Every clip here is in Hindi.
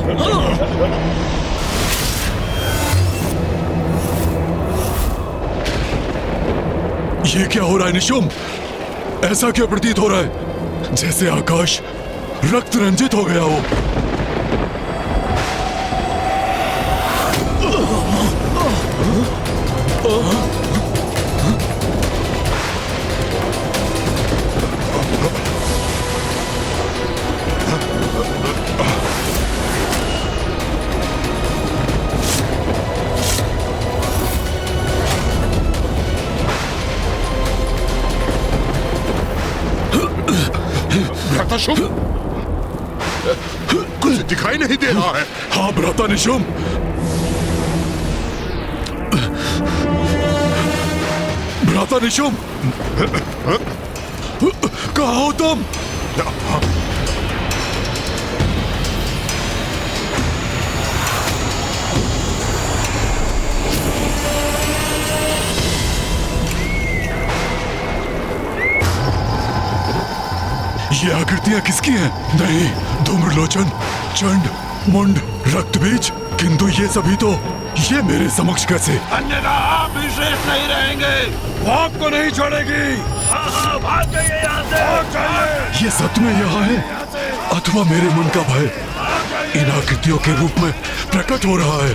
ये क्या हो रहा है निशुम? ऐसा क्यों प्रतीत हो रहा है जैसे आकाश रक्त रंजित हो गया हो? शुभ कुछ दिखाई नहीं दे रहा है। हाँ भ्राता निशुम, भ्राता निशुम, कहाँ हो तुम? ये आकृतियां किसकी हैं? नहीं, धूम्रलोचन, चंड, मुंड, रक्तबीज, किंतु ये सभी तो ये मेरे समक्ष कैसे? अन्यथा आप भी शेष नहीं रहेंगे। वो आपको नहीं छोड़ेगी। हाँ, भाग जाइए यहाँ से। भाग जाइए। ये सच में यहाँ है अथवा मेरे मन का भय इन आकृतियों के रूप में प्रकट हो रहा है?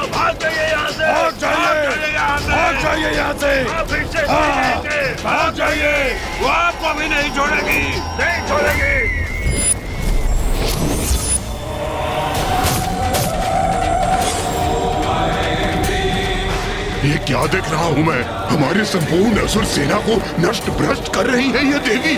भाग जाइए यहाँ से। भाग जाइए यहाँ से। भाग जाइए यहाँ से। आप भी शेष नहीं रहेंगे। भाग जाइए। वो आपको भी नहीं छोड़ेगी, नहीं छोड़ेगी। ये क्या देख रहा हूँ मैं? हमारी संपूर्ण असुर सेना को नष्ट भ्रष्ट कर रही है ये देवी।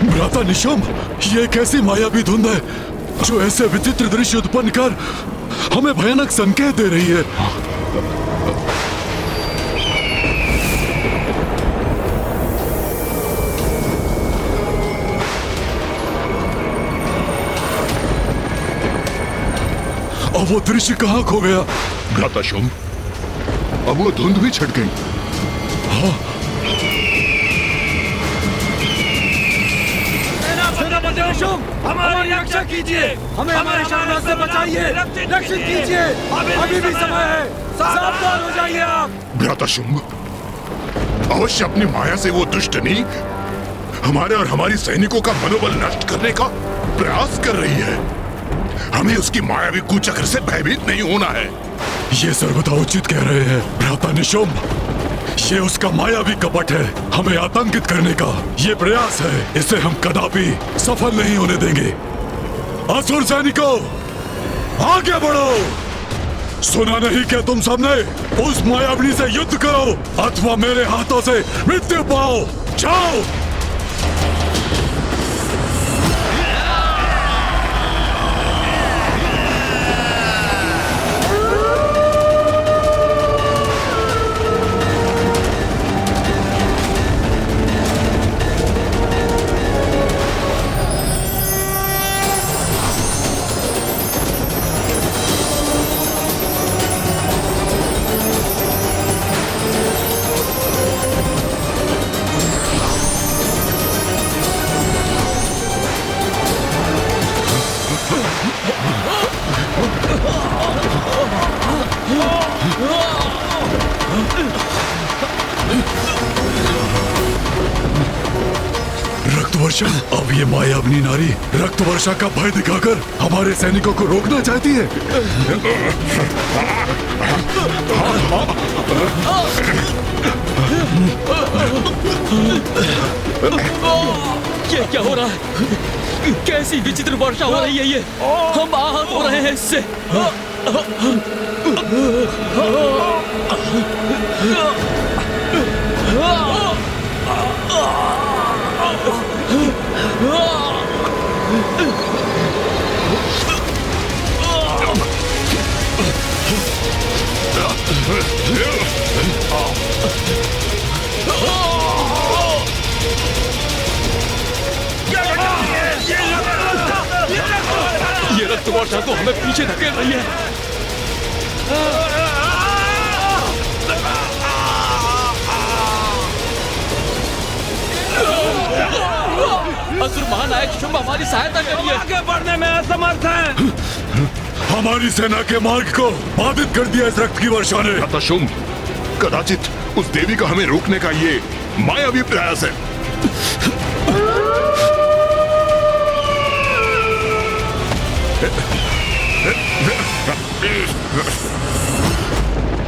भ्राता निशुम, ये कैसी मायावी धुंध है जो ऐसे विचित्र दृश्य उत्पन्न कर हमें भयानक संकेत दे रही है? अब वो दृश्य कहाँ खो गया? भ्राता शुंभ, अब वो धुंध भी छट गई। हाँ, हमारी रक्षा कीजिए, हमें हमारे शानदार से बचाइए, रक्षित कीजिए। अभी भी समय है, सावधान हो जाइए आप। भ्राता शुंभ, अवश्य अपनी माया से वो दुष्टनी हमारे और हमारी सैनिकों का मनोबल नष्ट करने का प्रयास कर रही है। हमें उसकी मायावी कुचक्र से भयभीत नहीं होना है। ये सर्वथा उचित कह रहे हैं भ्राता निशुम। ये उसका मायावी कपट है, हमें आतंकित करने का ये प्रयास है। इसे हम कदापि सफल नहीं होने देंगे। असुर सैनिकों, आगे बढ़ो। सुना नहीं क्या तुम सबने? उस मायाविनी से युद्ध करो अथवा मेरे हाथों से मृत्यु पाओ। जाओ। रक्तवर्षा, अब ये मायाविनी नारी रक्तवर्षा का भय दिखाकर हमारे सैनिकों को रोकना चाहती है। ये क्या हो रहा है? कैसी विचित्र वर्षा हो रही है ये? हम आहत हो रहे हैं इससे। वर्षा तो हमें पीछे धकेल रही है। असुर महानायक शुंभ हमारी सहायता करिए। आगे बढ़ने में असमर्थ है। हमारी सेना के मार्ग को बाधित कर दिया इस रक्त की वर्षा ने। भ्राता शुंभ, कदाचित उस देवी का हमें रोकने का ये मायावी प्रयास है।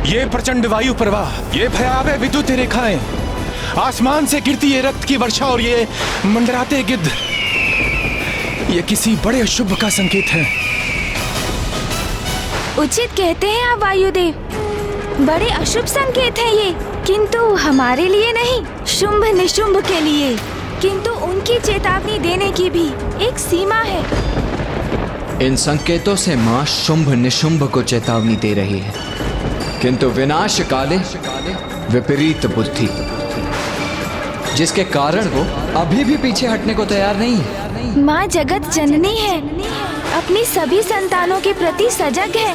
ये प्रचंड वायु प्रवाह, ये भयावह विद्युत रेखाएं, आसमान से गिरती ये रक्त की वर्षा और ये मंडराते गिद्ध, ये किसी बड़े शुभ का संकेत है। उचित कहते हैं आप वायुदेव, बड़े अशुभ संकेत है ये, किंतु हमारे लिए नहीं, शुंभ निशुंभ के लिए। किंतु उनकी चेतावनी देने की भी एक सीमा है। इन संकेतों से माँ शुंभ निशुंभ को चेतावनी दे रही है, किंतु विनाश काले विपरीत बुद्धि, जिसके कारण वो अभी भी पीछे हटने को तैयार नहीं है। माँ जगत जननी है, अपनी सभी संतानों के प्रति सजग है।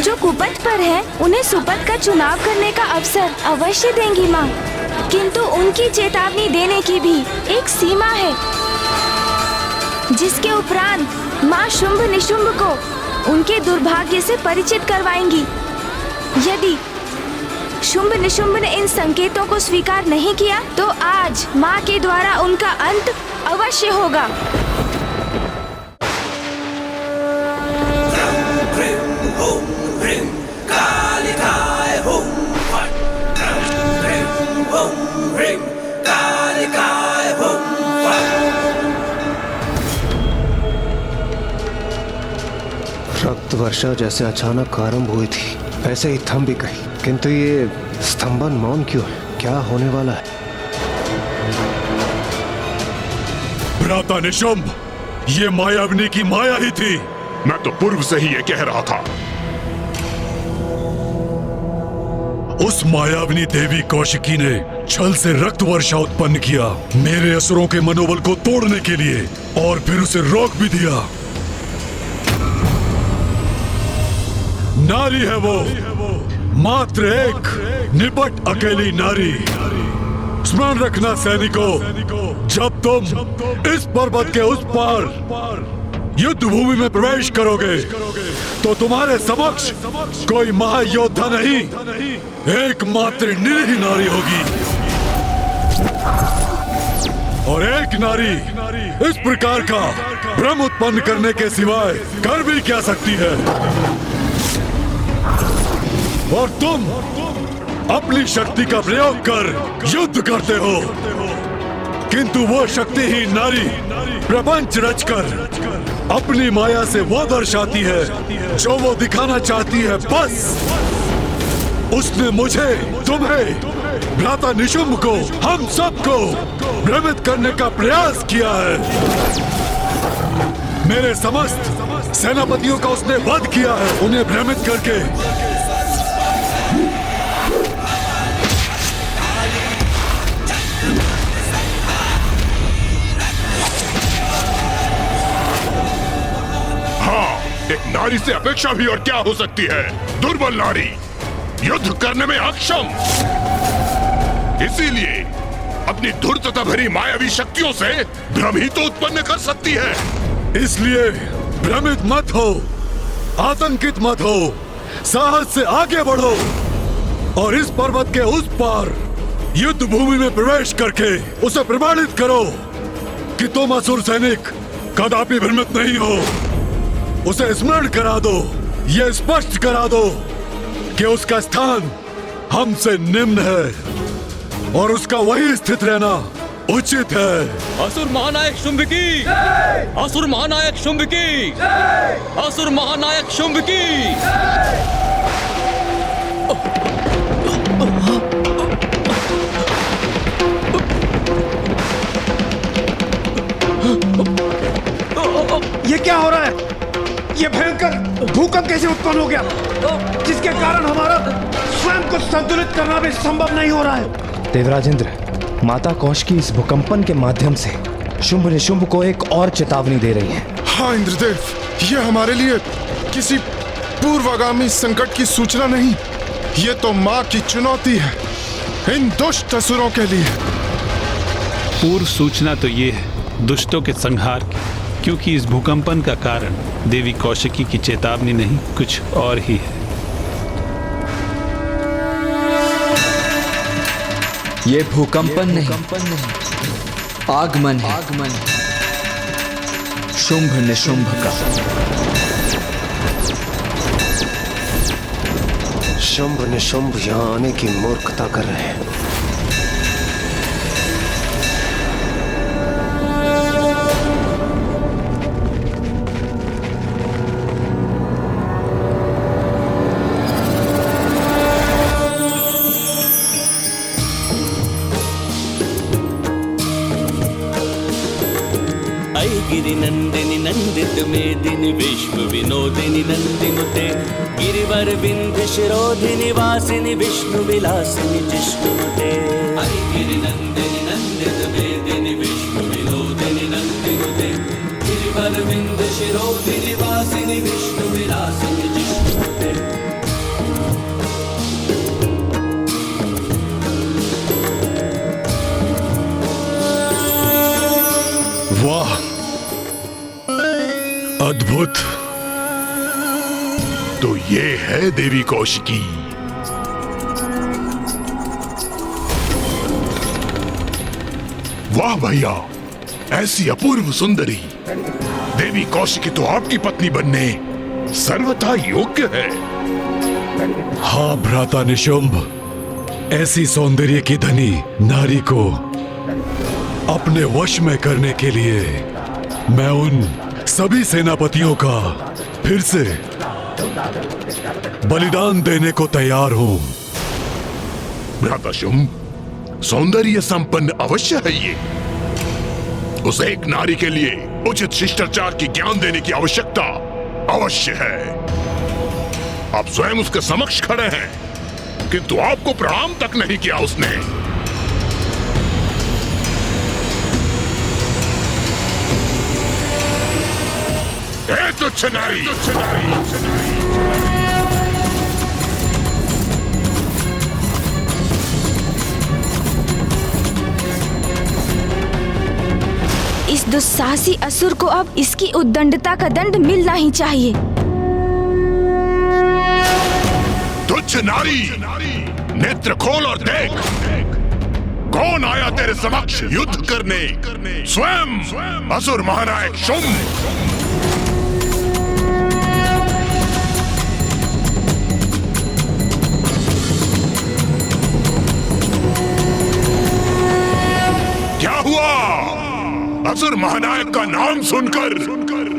जो कुपथ पर है उन्हें सुपथ का चुनाव करने का अवसर अवश्य देंगी माँ, किंतु उनकी चेतावनी देने की भी एक सीमा है, जिसके उपरांत माँ शुंभ निशुंभ को उनके दुर्भाग्य से परिचित करवाएंगी। यदि शुंभ निशुंभ ने इन संकेतों को स्वीकार नहीं किया तो आज माँ के द्वारा उनका अंत अवश्य होगा। रक्त वर्षा जैसे अचानक आरंभ हुई थी, ऐसे ही थम भी गई, किंतु ये स्तंभन मौन क्यों है? क्या होने वाला है? भ्राता निशुंभ, ये मायाविनी की माया ही थी। मैं तो पूर्व से ही ये कह रहा था। उस मायाविनी देवी कौशिकी ने छल से रक्त वर्षा उत्पन्न किया, मेरे असुरों के मनोबल को तोड़ने के लिए, और फिर उसे रोक भी दिया। नारी है वो, मात्र एक निपट अकेली नारी। स्मरण रखना सैनिकों, जब तुम इस पर्वत के उस पार युद्ध भूमि में प्रवेश करोगे तो तुम्हारे समक्ष कोई महायोद्धा नहीं, एकमात्र निरीह नारी होगी। और एक नारी इस प्रकार का भ्रम उत्पन्न करने के सिवाय कर भी क्या सकती है? और तुम अपनी शक्ति का प्रयोग कर युद्ध करते हो, किंतु वो शक्तिहीन नारी प्रपंच रचकर अपनी माया से वो दर्शाती है जो वो दिखाना चाहती है। बस उसने मुझे, तुम्हें, भ्राता निशुंभ को, हम सबको भ्रमित करने का प्रयास किया है। मेरे समस्त सेनापतियों का उसने वध किया है, उन्हें भ्रमित करके। एक नारी से अपेक्षा भी और क्या हो सकती है? दुर्बल नारी, युद्ध करने में अक्षम, इसीलिए अपनी धूर्तता भरी मायावी शक्तियों से भ्रम ही तो उत्पन्न कर सकती है। इसलिए भ्रमित मत हो, आतंकित मत हो, साहस से आगे बढ़ो और इस पर्वत के उस पार युद्ध भूमि में प्रवेश करके उसे प्रमाणित करो कि तुम असुर सैनिक कदापि भ्रमित नहीं हो। उसे स्मरण करा दो, ये स्पष्ट करा दो कि उसका स्थान हमसे निम्न है और उसका वही स्थित रहना उचित है। असुर महानायक शुंभ की, असुर महानायक शुंभ की, असुर महानायक शुंभ की। ये क्या हो रहा है? ये भयंकर भूकंप कैसे उत्पन्न हो गया, जिसके कारण हमारा स्वयं को संतुलित करना भी संभव नहीं हो रहा है? देवराजेंद्र, माता कौशिकी इस भूकंपन के माध्यम से शुंभ निशुंभ को एक और चेतावनी दे रही है। हाँ इंद्रदेव, ये हमारे लिए किसी पूर्वागामी संकट की सूचना नहीं, ये तो माँ की चुनौती है इन दुष्ट असुरों के लिए। पूर्व सूचना तो ये है दुष्टों के संहार की, क्योंकि इस भूकंपन का कारण देवी कौशिकी की चेतावनी नहीं, कुछ और ही है। ये भूकंपन नहीं, आगमन है शुंभ निशुंभ का। शुंभ निशुंभ यहाँ आने की मूर्खता कर रहे हैं। गिरिनंदिनी नंदित मेदिनी विश्व विनोदिनी नंदिनुते गिरिवर विंध्य शिरोधिनी वासिनी विष्णु विलासिनी जिष्णुनुते। गिरिनंदिनी नंदित मेदिनी विश्व विनोदिनी नंदिनुते गिरिवर विंध्य शिरोधिनी वासिनी विष्णु विलासिनी जिष्णुनुते। वाह, अद्भुत। तो ये है देवी कौशिकी। वाह भैया, ऐसी अपूर्व सुंदरी देवी कौशिकी तो आपकी पत्नी बनने सर्वथा योग्य है। हाँ भ्राता निशुंभ, ऐसी सौंदर्य की धनी नारी को अपने वश में करने के लिए मैं उन सभी सेनापतियों का फिर से बलिदान देने को तैयार हूं। भ्राता शुंभ, सौंदर्य संपन्न अवश्य है ये। उस एक नारी के लिए उचित शिष्टाचार की ज्ञान देने की आवश्यकता अवश्य है। आप स्वयं उसके समक्ष खड़े हैं, किंतु आपको प्रणाम तक नहीं किया उसने। तुच्छ नारी, तुच्छ नारी। इस दुस्साहसी असुर को अब इसकी उद्दंडता का दंड मिलना ही चाहिए। तुच्छ नारी, नेत्र खोल और देख, कौन आया तेरे समक्ष युद्ध करने? स्वयं असुर महानायक शुंभ। क्या हुआ? असुर महानायक का नाम सुनकर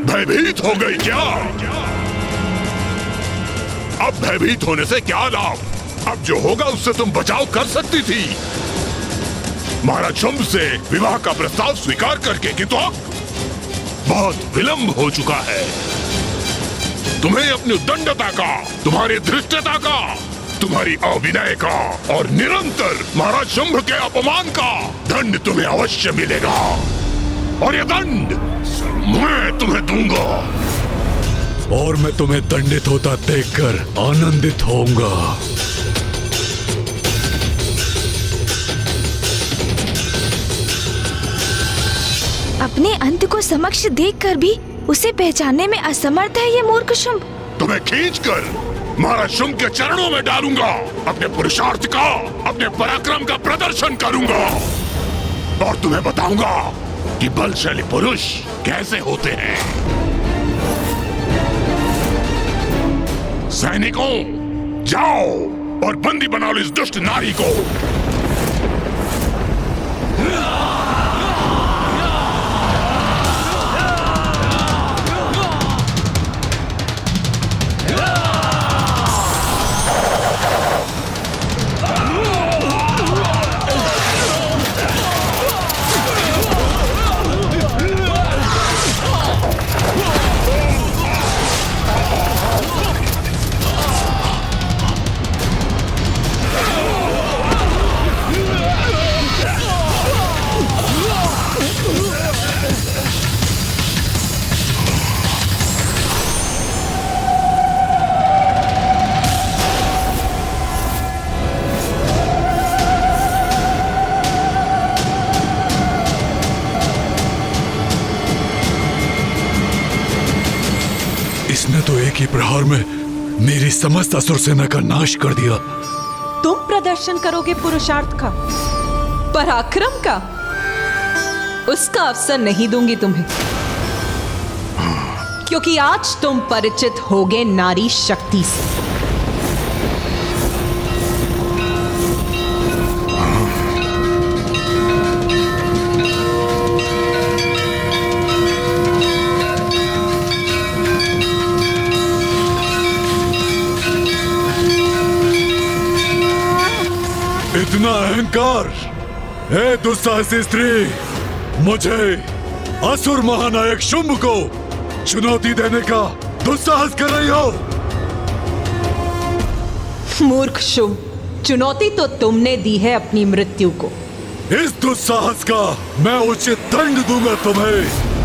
भयभीत हो गई क्या? अब भयभीत होने से क्या लाभ? अब जो होगा उससे तुम बचाव कर सकती थी। महाराज शुंभ से विवाह का प्रस्ताव स्वीकार करके, किंतु अब बहुत विलंब हो चुका है। तुम्हें अपनी उद्दंडता का, तुम्हारी धृष्टता का, तुम्हारी अविनय का और निरंतर महाराज शुंभ के अपमान का दंड तुम्हें अवश्य मिलेगा। और ये दंड मैं तुम्हें दूंगा। और मैं तुम्हें दंडित होता देखकर आनंदित होऊंगा। अपने अंत को समक्ष देखकर भी उसे पहचानने में असमर्थ है ये मूर्ख शुंभ। तुम्हें खींचकर महाराज शुंभ के चरणों में डालूंगा। अपने पुरुषार्थ का, अपने पराक्रम का प्रदर्शन करूंगा और तुम्हें बताऊंगा कि बलशाली पुरुष कैसे होते हैं। सैनिकों, जाओ और बंदी बना लो इस दुष्ट नारी को। एक प्रहार में मेरी समस्त असुर सेना का नाश कर दिया। तुम प्रदर्शन करोगे पुरुषार्थ का, पराक्रम का? उसका अवसर नहीं दूंगी तुम्हें, क्योंकि आज तुम परिचित होगे नारी शक्ति से। इतना अहंकार! हे दुस्साहसी स्त्री, मुझे असुर महानायक शुंभ को चुनौती देने का दुस्साहस कर रही हो? मूर्ख शुंभ, चुनौती तो तुमने दी है अपनी मृत्यु को। इस दुस्साहस का मैं उचित दंड दूंगा तुम्हें।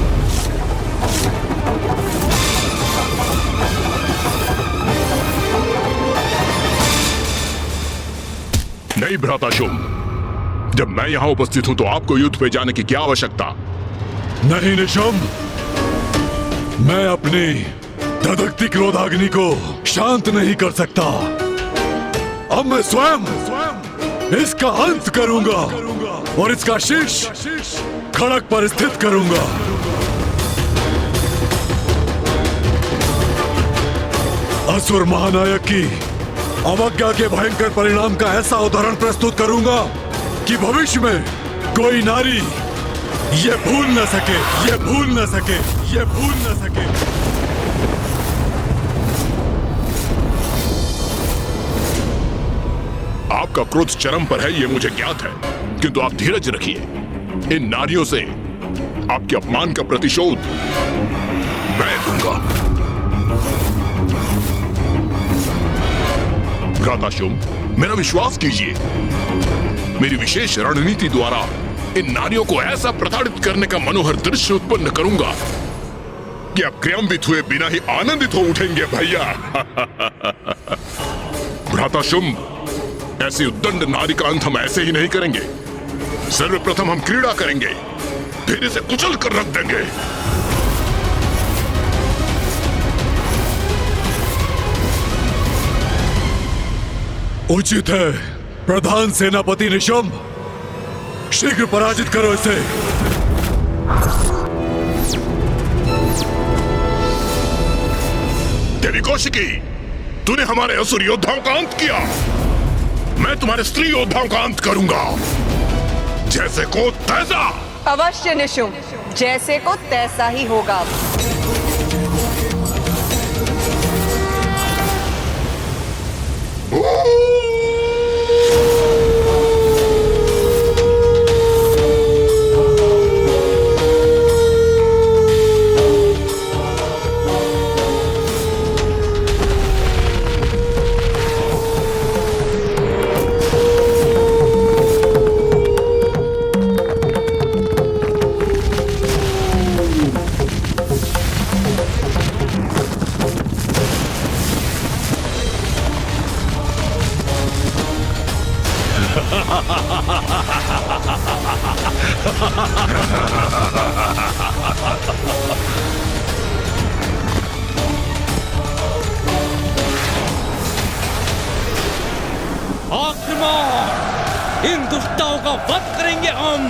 नहीं भ्राता शुंभ, जब मैं यहां उपस्थित हूं तो आपको युद्ध पे जाने की क्या आवश्यकता? नहीं निशुंभ, मैं अपनी धधकती क्रोधाग्नि को शांत नहीं कर सकता। अब मैं स्वयं इसका अंत करूंगा और इसका शीश खड़क पर स्थित करूंगा। असुर महानायक की अवज्ञा के भयंकर परिणाम का ऐसा उदाहरण प्रस्तुत करूंगा कि भविष्य में कोई नारी ये भूल न सके, ये भूल न सके, ये भूल न सके। आपका क्रोध चरम पर है, ये मुझे ज्ञात है, किंतु आप धीरज रखिए। इन नारियों से आपके अपमान का प्रतिशोध मैं दूंगा। भ्राता शुंभ, मेरा विश्वास कीजिए, मेरी विशेष रणनीति द्वारा इन नारियों को ऐसा प्रताड़ित करने का मनोहर दृश्य उत्पन्न करूंगा कि आप क्रियान्वित हुए बिना ही आनंदित हो उठेंगे भैया। भ्राता शुंभ, ऐसी उद्दंड नारी का अंत हम ऐसे ही नहीं करेंगे। सर्वप्रथम हम क्रीड़ा करेंगे, फिर इसे कुचल कर रख देंगे। उचित है प्रधान सेनापति निशुंभ, शीघ्र पराजित करो इसे। देवी कौशिकी, तूने हमारे असुर योद्धाओं का अंत किया, मैं तुम्हारे स्त्री योद्धाओं का अंत करूंगा। जैसे को तैसा। अवश्य निशुंभ, जैसे को तैसा ही होगा। आक्रमण! इन दुष्टों का वध करेंगे हम।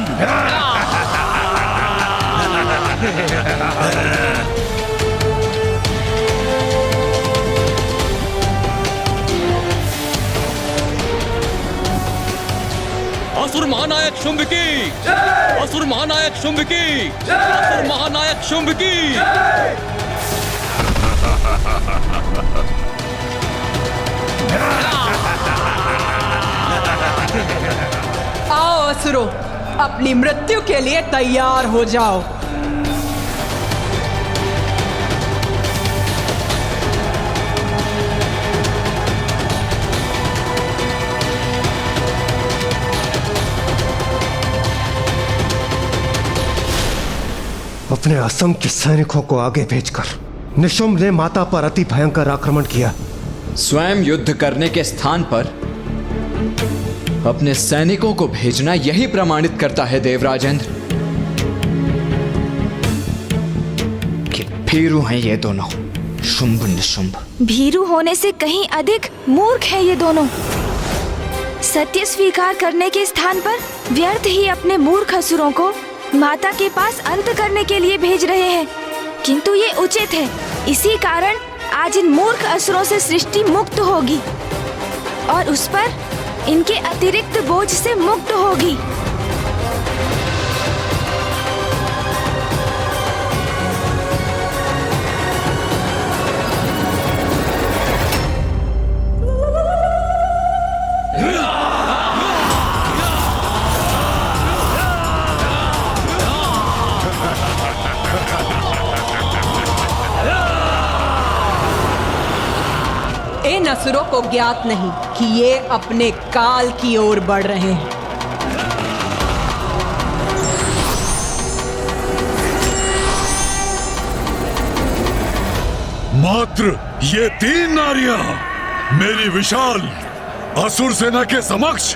असुर महानायक शुंभ की, असुर महानायक शुंभ की, असुर महानायक शुंभ की। आओ असुरों, अपनी मृत्यु के लिए तैयार हो जाओ। अपने असंख्य सैनिकों को आगे भेजकर निशुंभ ने माता पर अति भयंकर आक्रमण किया। स्वयं युद्ध करने के स्थान पर अपने सैनिकों को भेजना यही प्रमाणित करता है देवराजेंद्र कि भीरू हैं ये दोनों। शुंभ निशुंभ। भीरू होने से कहीं अधिक मूर्ख है ये दोनों। सत्य स्वीकार करने के स्थान पर व्यर्थ ही अपने मूर्ख असुरों को माता के पास अंत करने के लिए भेज रहे हैं। किंतु ये उचित है, इसी कारण आज इन मूर्ख असुरों से सृष्टि मुक्त होगी और उस पर इनके अतिरिक्त बोझ से मुक्त होगी। इन असुरों को ज्ञात नहीं कि ये अपने काल की ओर बढ़ रहे हैं। मात्र ये 3 नारियां मेरी विशाल असुर सेना के समक्ष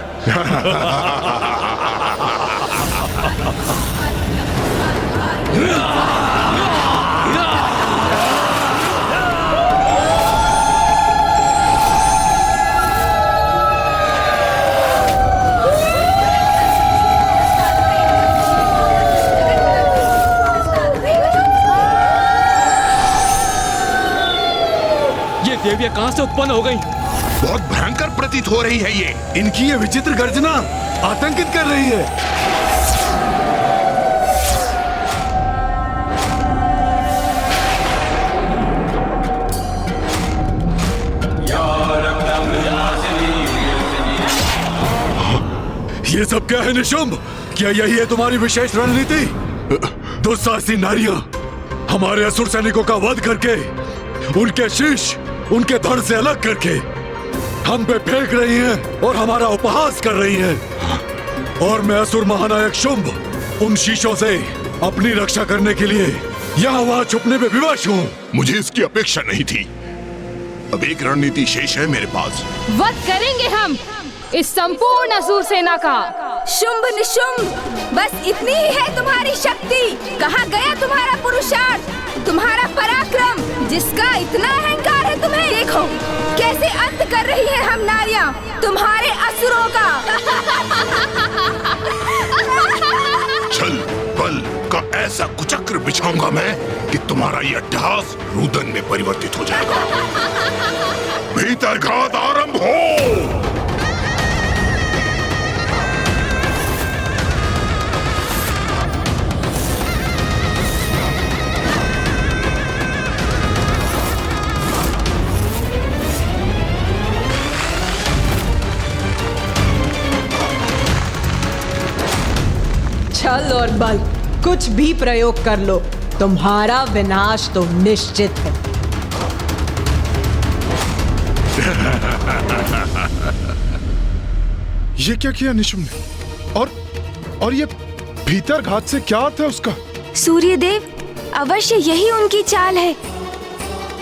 देवियां कहां से उत्पन्न हो गई? बहुत भयंकर प्रतीत हो रही है ये। इनकी ये विचित्र गर्जना आतंकित कर रही है। ये सब क्या है निशुंभ? क्या यही है तुम्हारी विशेष रणनीति? दुस्साहसी नारियां हमारे असुर सैनिकों का वध करके उनके शीश उनके धड़ से अलग करके हम पे फेंक रही हैं और हमारा उपहास कर रही हैं। और मैं असुर महानायक शुंभ उन शीशों से अपनी रक्षा करने के लिए यहाँ वहाँ छुपने में विवश हूँ। मुझे इसकी अपेक्षा नहीं थी। अब एक रणनीति शेष है मेरे पास। वध करेंगे हम इस संपूर्ण असुर सेना का। शुंभ निशुंभ, बस इतनी ही है तुम्हारी शक्ति। कहाँ गया तुम्हारा पुरुषार्थ, तुम्हारा पराक्रम, जिसका इतना अहंकार है तुम्हें? देखो कैसे अंत कर रही है हम नारियां तुम्हारे असुरों का। छल बल का ऐसा कुचक्र बिछाऊंगा मैं कि तुम्हारा ये अट्टहास रुदन में परिवर्तित हो जाएगा। भीतर घात आरंभ हो। छल और बल कुछ भी प्रयोग कर लो, तुम्हारा विनाश तो निश्चित है। ये क्या किया निशुंभ ने? और ये भीतर घात से क्या अर्थ है उसका? सूर्यदेव, अवश्य यही उनकी चाल है।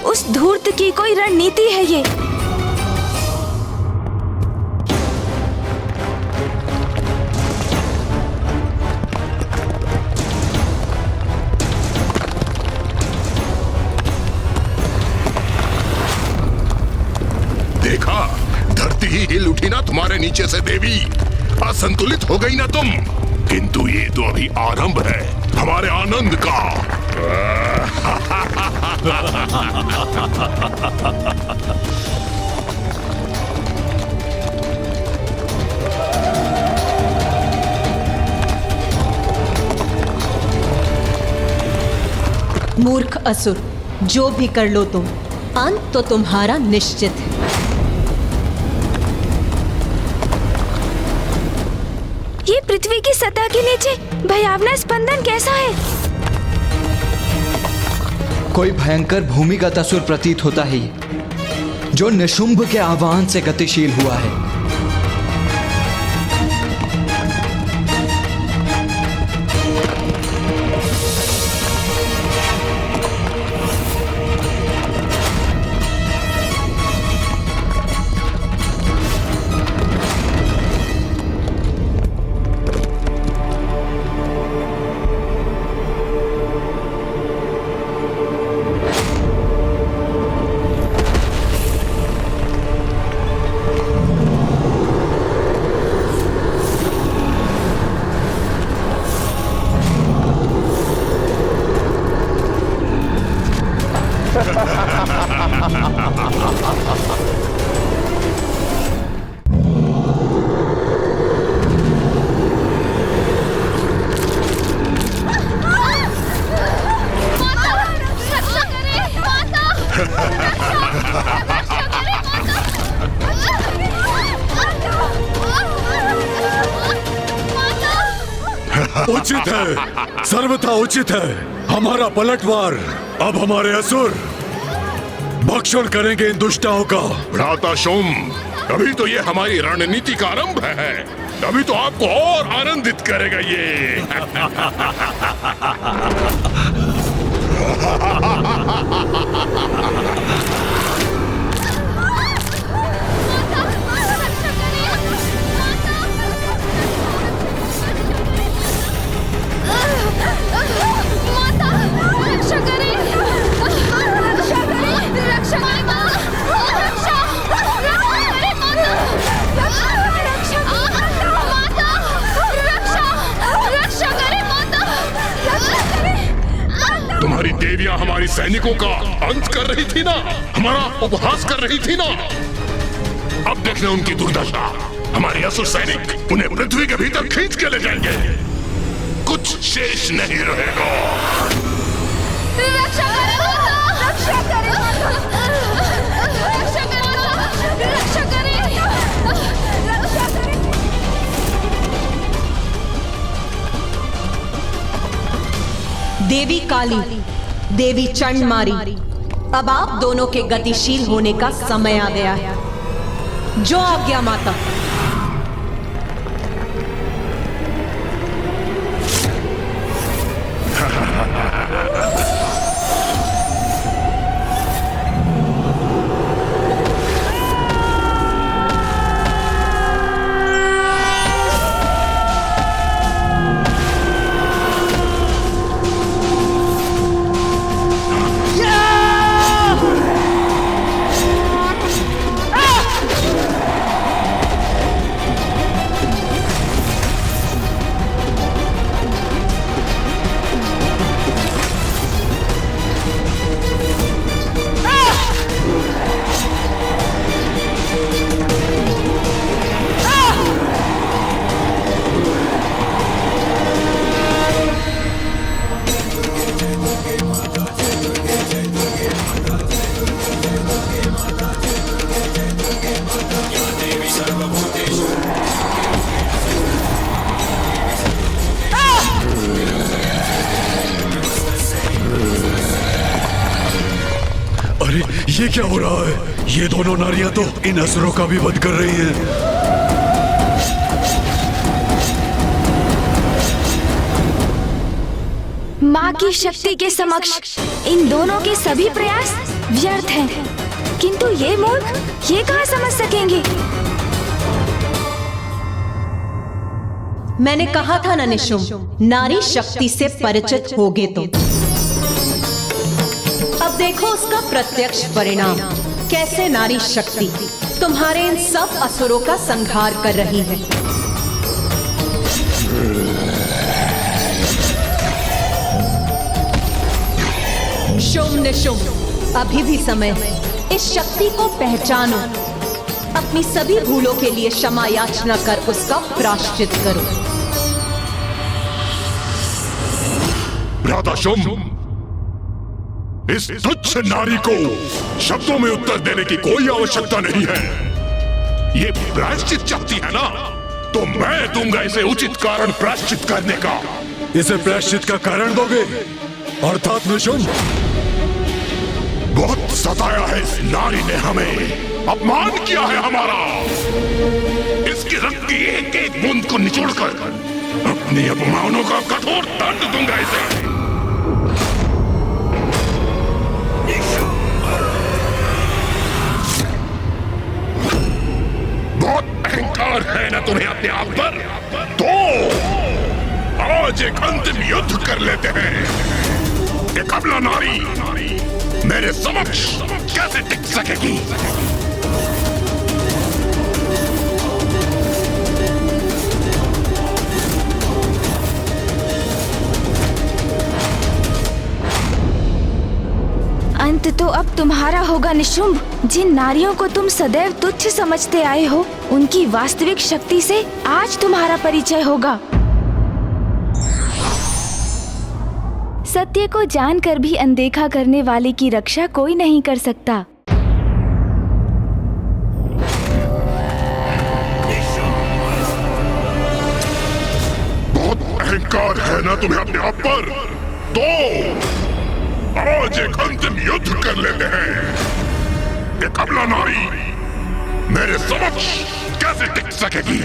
उस धूर्त की कोई रणनीति है ये। देखा, धरती ही हिल उठी ना तुम्हारे नीचे से देवी। असंतुलित हो गई ना तुम। किंतु ये तो अभी आरंभ है हमारे आनंद का। मूर्ख असुर, जो भी कर लो तुम, अंत तो तुम्हारा निश्चित है। ये पृथ्वी की सतह के नीचे भयावना स्पंदन कैसा है? कोई भयंकर भूमिगत असुर प्रतीत होता है ये, जो निशुंभ के आह्वान से गतिशील हुआ है। उचित है, सर्वथा उचित है। हमारा पलटवार अब हमारे असुर भक्षण करेंगे इन दुष्टाओं का। भ्राता शुंभ, अभी तो ये हमारी रणनीति का आरंभ है, अभी तो आपको और आनंदित करेगा ये। तुम्हारी देवियां हमारी सैनिकों का अंत कर रही थी ना, हमारा उपहास कर रही थी ना। अब देख ले उनकी दुर्दशा। हमारे असुर सैनिक उन्हें पृथ्वी के भीतर खींच के ले जाएंगे, कुछ शेष नहीं रहेगा। रक्षा करें, रक्षा करें, रक्षा करें, रक्षा करें, रक्षा करें। देवी काली, देवी चंडमारी, अब आप दोनों के गतिशील होने का समय आ गया है। जो आज्ञा माता। ये क्या हो रहा है? ये दोनों नारियां तो इन असुरों का भी वध कर रही हैं। माँ की शक्ति के समक्ष इन दोनों के सभी प्रयास व्यर्थ हैं। किंतु ये मूर्ख ये कहाँ समझ सकेंगे? मैंने कहा था ना निशुंभ, नारी शक्ति से परिचित होगे तुम। अब देखो उसका प्रत्यक्ष परिणाम, कैसे नारी शक्ति तुम्हारे इन सब असुरों का संहार कर रही है। शुंभ निशुंभ, अभी भी समय है। इस शक्ति को पहचानो, अपनी सभी भूलों के लिए क्षमा याचना कर उसका प्रायश्चित करो। भ्राता शुंभ, इस तुच्छ नारी को शब्दों में उत्तर देने की कोई आवश्यकता नहीं है। ये प्रायश्चित चाहती है ना, तो मैं दूंगा इसे उचित कारण प्रायश्चित करने का। इसे प्रायश्चित का कारण दोगे? अर्थात निशुंभ, बहुत सताया है इस नारी ने हमें, अपमान किया है हमारा। इसकी रक्त की एक एक बूंद को निचोड़कर अपनी अपमानों का कठोर दंड दूंगा इसे। बहुत अहंकार है ना तुम्हें अपने आप पर? तो आज एक अंतिम युद्ध कर लेते हैं। एक अबला नारी मेरे समक्ष कैसे टिक सकेगी? अंत तो अब तुम्हारा होगा निशुंभ। जिन नारियों को तुम सदैव तुच्छ समझते आए हो, उनकी वास्तविक शक्ति से आज तुम्हारा परिचय होगा। सत्य को जानकर भी अनदेखा करने वाले की रक्षा कोई नहीं कर सकता। बहुत अहंकार है ना तुम्हें अपने आप पर, तो आज एक अंतिम युद्ध कर लेते हैं। एक अबला नारी मेरे समक्ष कैसे टिक सकेगी?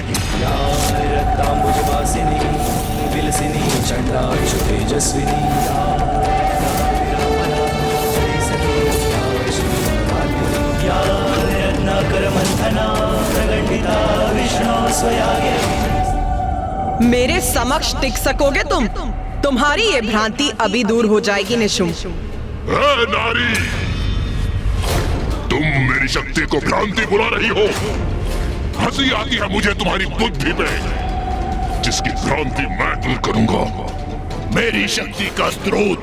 मेरे समक्ष टिक सकोगे तुम? तुम्हारी ये भ्रांति अभी दूर हो जाएगी निशुम। नारी, तुम मेरी शक्ति को भ्रांति बुला रही हो। हंसी आती है मुझे तुम्हारी बुद्धि पे, जिसकी भ्रांति मैं दूर करूंगा। मेरी शक्ति का स्रोत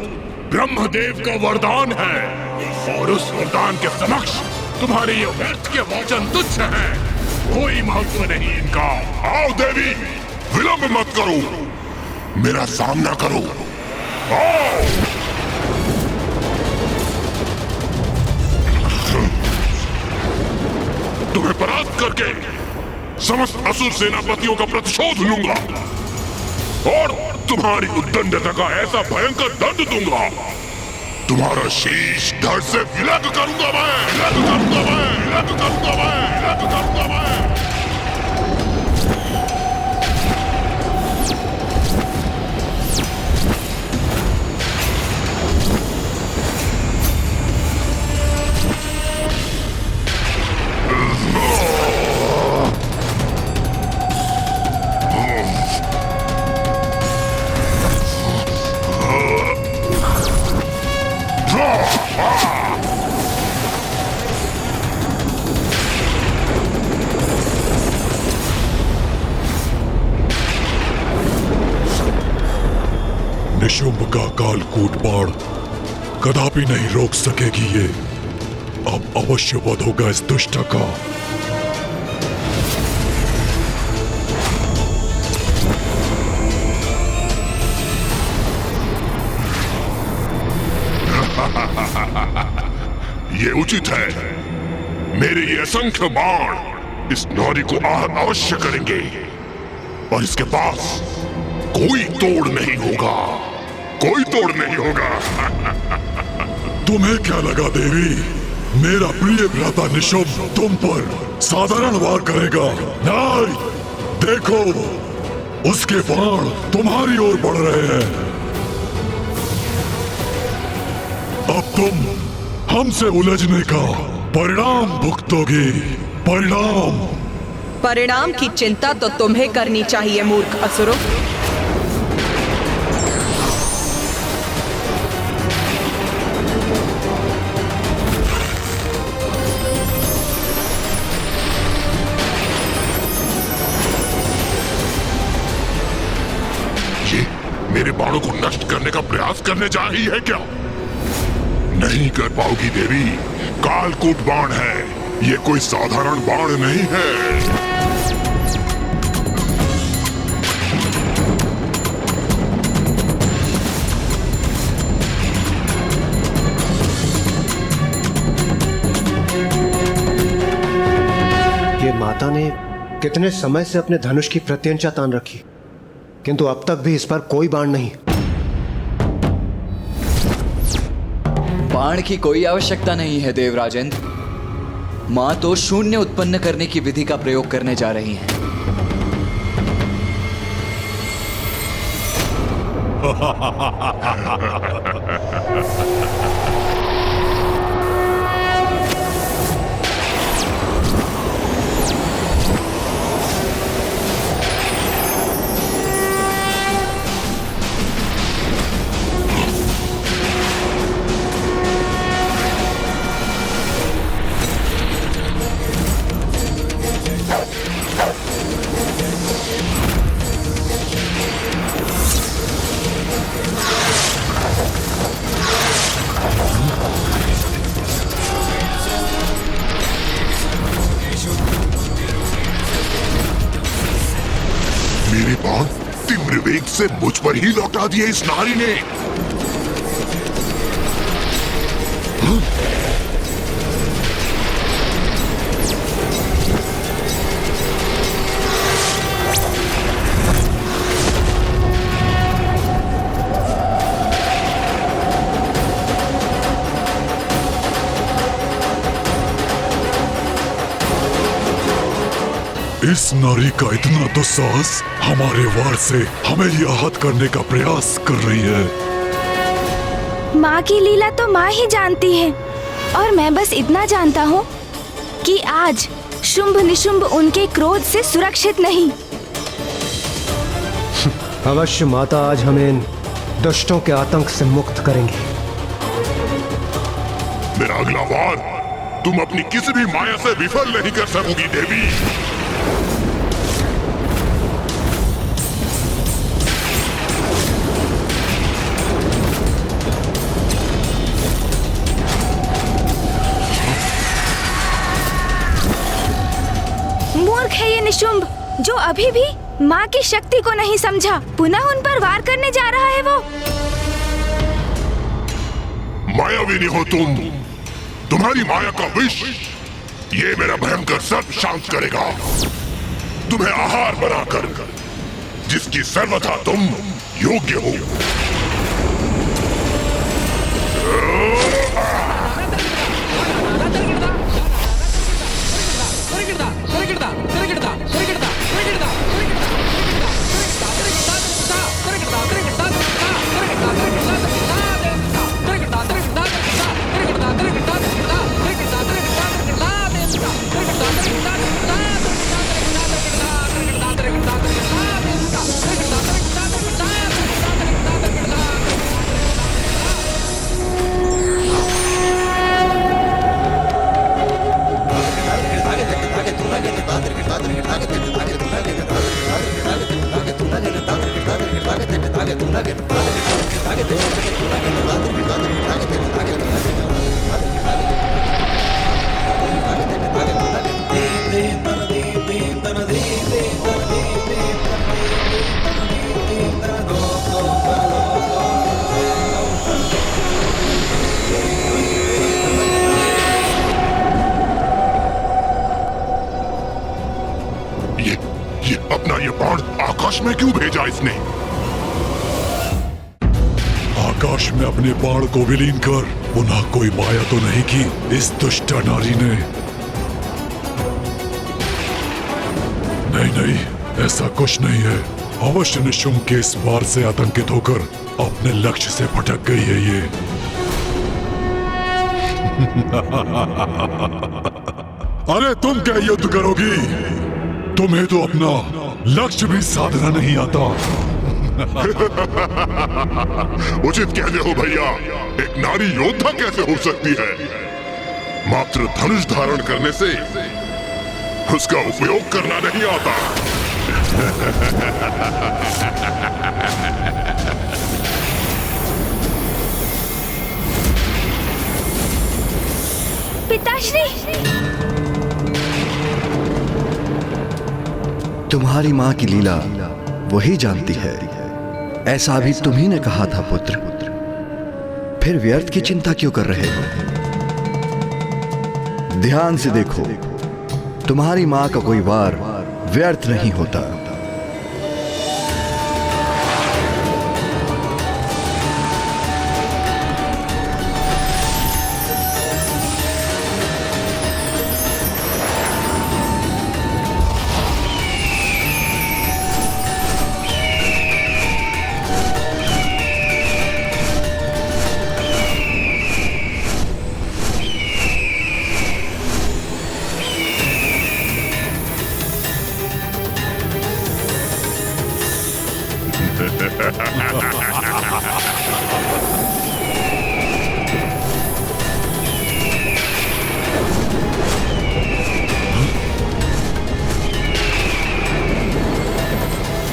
ब्रह्मदेव का वरदान है, और उस वरदान के समक्ष तुम्हारे ये व्यर्थ के वचन तुच्छ हैं। कोई महत्व नहीं इनका। आओ देवी, विलंब मत करो, मेरा सामना करो। आओ। तुम्हें परास्त करके समस्त असुर सेनापतियों का प्रतिशोध लूंगा और तुम्हारी उद्दंडता का ऐसा भयंकर दंड दूंगा, तुम्हारा शीश धड़ से विलग करूंगा मैं, विलग करूंगा मैं, विलग करूंगा मैं, विलग करूंगा मैं। निशुंभ का कालकूट बाण कदापि नहीं रोक सकेगी ये। अब अवश्य वध होगा इस दुष्ट का। ये उचित है। मेरे ये असंख्य बाण इस नारी को आहत अवश्य करेंगे, और इसके पास कोई तोड़ नहीं होगा, कोई तोड़ नहीं होगा। तुम्हें क्या लगा देवी, मेरा प्रिय भ्राता निशुंभ तुम पर साधारण वार करेगा? नहीं, देखो उसके बाण तुम्हारी ओर बढ़ रहे हैं। अब तुम हमसे उलझने का परिणाम भुगतोगी। परिणाम की चिंता तो तुम्हें करनी चाहिए मूर्ख असुरों। ये मेरे बाणों को नष्ट करने का प्रयास करने जा रही है क्या? नहीं कर पाओगी देवी। कालकूट बाण है, ये कोई साधारण बाण नहीं है। ये माता ने कितने समय से अपने धनुष की प्रत्यंचा तान रखी, किंतु अब तक भी इस पर कोई बाण नहीं। बाण की कोई आवश्यकता नहीं है देवराजेंद्र। मां तो शून्य उत्पन्न करने की विधि का प्रयोग करने जा रही हैं। मेरे बाण तीव्र वेग से मुझ पर ही लौटा दिए इस नारी ने। इस नारी का इतना दुस्साहस हमारे वार से हमें ही आहत करने का प्रयास कर रही है। माँ की लीला तो माँ ही जानती है, और मैं बस इतना जानता हूँ कि आज शुंभ निशुंभ उनके क्रोध से सुरक्षित नहीं। अवश्य माता आज हमें इन दुष्टों के आतंक से मुक्त करेंगी। मेरा अगला वार तुम अपनी किसी भी माया से विफल नहीं कर सकोगी देवी। मूर्ख है ये निशुंभ, जो अभी भी माँ की शक्ति को नहीं समझा। पुनः उन पर वार करने जा रहा है वो। मायाविनी हो तुम, तुम्हारी माया का विष ये मेरा भयंकर सर्प शांत करेगा। तुम्हें आहार बनाकर जिसकी सर्वथा तुम योग्य हो। ये बाण आकाश में क्यों भेजा इसने? आकाश में अपने बाण को विलीन कर पुनः कोई माया तो नहीं की इस दुष्ट नारी ने? नहीं नहीं, ऐसा कुछ नहीं है। अवश्य निशुंभ के इस वार से आतंकित होकर अपने लक्ष्य से भटक गई है ये। अरे तुम क्या युद्ध करोगी? तुम्हें तो अपना लक्ष्य भी साधना नहीं आता। उचित कहते हो भैया, एक नारी योद्धा कैसे हो सकती है? मात्र धनुष धारण करने से उसका उपयोग करना नहीं आता। पिताश्री, तुम्हारी माँ की लीला वही जानती है, ऐसा भी तुम्ही ने कहा था पुत्र। फिर व्यर्थ की चिंता क्यों कर रहे हो? ध्यान से देखो, तुम्हारी माँ का कोई वार व्यर्थ नहीं होता।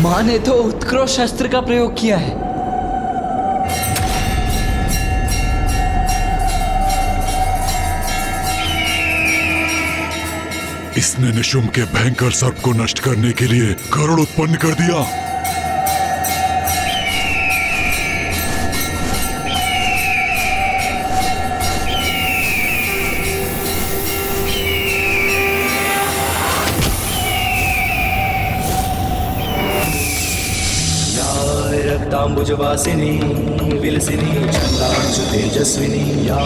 मां ने तो उत्कृष्ट शस्त्र का प्रयोग किया है। इसने निशुंभ के भयंकर सर्प को नष्ट करने के लिए गरुड़ उत्पन्न कर दिया। रक्तांबुजवासिनी विलसिनी छंदांशु तेजस्विनी या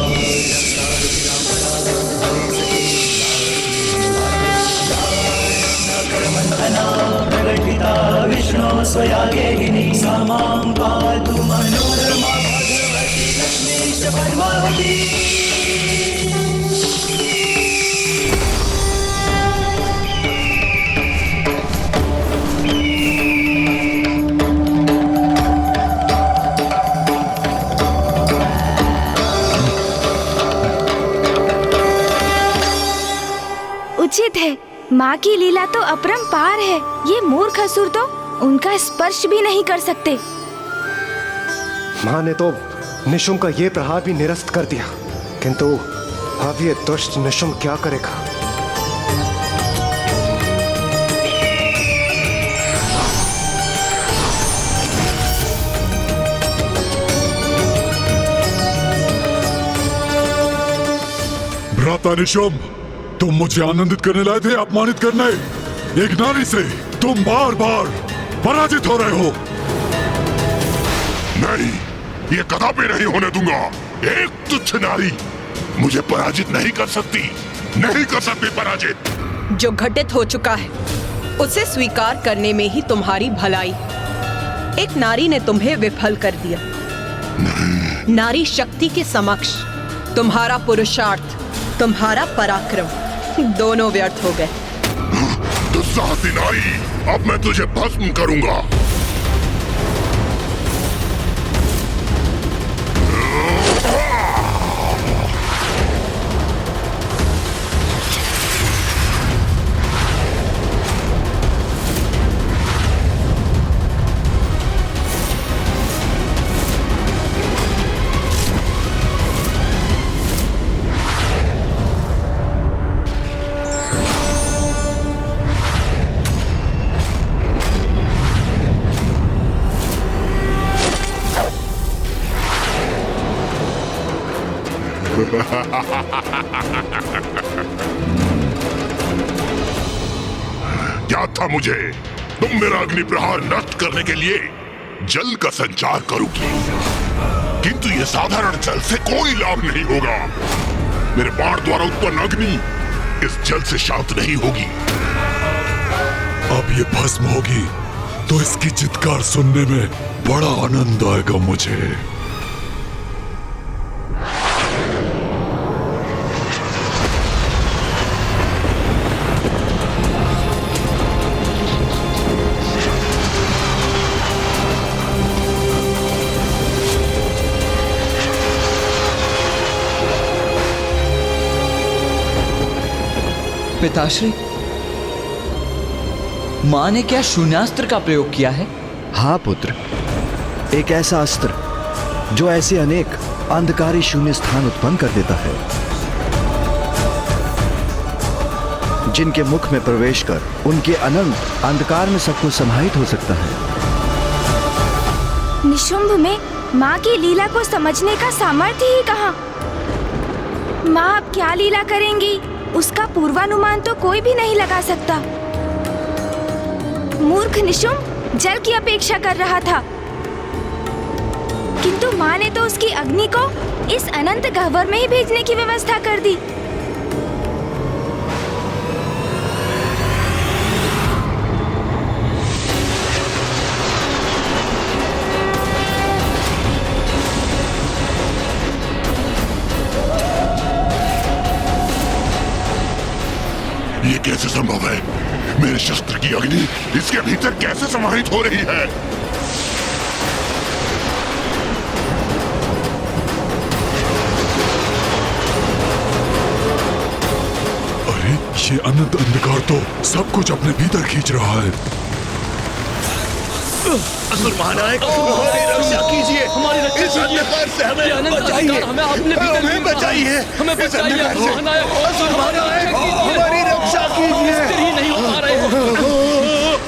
माता विष्णु स्वयागेहिनी सा मां पातु मनोरमा भगवती लक्ष्मी च पद्मावती। उचित है, माँ की लीला तो अपरंपार है। ये मूर्ख असुर तो उनका स्पर्श भी नहीं कर सकते। माँ ने तो निशुम्भ का ये प्रहार भी निरस्त कर दिया, किंतु अब ये दुष्ट निशुम्भ क्या करेगा? भ्राता निशुम्भ, तुम मुझे आनंदित करने लाए थे, अपमानित करने। एक नारी से तुम बार बार पराजित हो रहे हो। नहीं, ये कदापि नहीं होने दूंगा। एक तुच्छ नारी मुझे पराजित नहीं कर सकती, नहीं कर सकती पराजित। जो घटित हो चुका है उसे स्वीकार करने में ही तुम्हारी भलाई। एक नारी ने तुम्हें विफल कर दिया। नारी शक्ति के समक्ष तुम्हारा पुरुषार्थ, तुम्हारा पराक्रम दोनों व्यर्थ हो गए। दुस्साहसी नारी, अब मैं तुझे भस्म करूंगा। क्या था मुझे? तुम मेरा अग्नि प्रहार नष्ट करने के लिए जल का संचार करोगी, किंतु ये साधारण जल से कोई लाभ नहीं होगा। मेरे बाण द्वारा उत्पन्न अग्नि इस जल से शांत नहीं होगी। अब ये भस्म होगी तो इसकी चित्कार सुनने में बड़ा आनंद आएगा मुझे। पिताश्री, मां ने क्या शून्यास्त्र का प्रयोग किया है? हाँ पुत्र, एक ऐसा अस्त्र जो ऐसे अनेक अंधकारी शून्य स्थान उत्पन्न कर देता है, जिनके मुख में प्रवेश कर उनके अनंत अंधकार में सबको समाहित हो सकता है। निशुम्भ में माँ की लीला को समझने का सामर्थ्य ही कहाँ? माँ अब क्या लीला करेंगी, उसका पूर्वानुमान तो कोई भी नहीं लगा सकता। मूर्ख निशुम्भ जल की अपेक्षा कर रहा था, किंतु माँ ने तो उसकी अग्नि को इस अनंत गह्वर में ही भेजने की व्यवस्था कर दी। ये कैसे संभव है? मेरे शस्त्र की अग्नि इसके भीतर कैसे समाहित हो रही है? अरे ये अनंत अंधकार तो सब कुछ अपने भीतर खींच रहा है। असुर महानायक, हमारी रक्षा कीजिए, हमारी रक्षा कीजिए, से हमें बचाइए, हमें बचाइए, हमें बचाइए, महानायक, असुर महानायक, हमारी रक्षा कीजिए। स्थिर ही नहीं हो पा रहे हैं,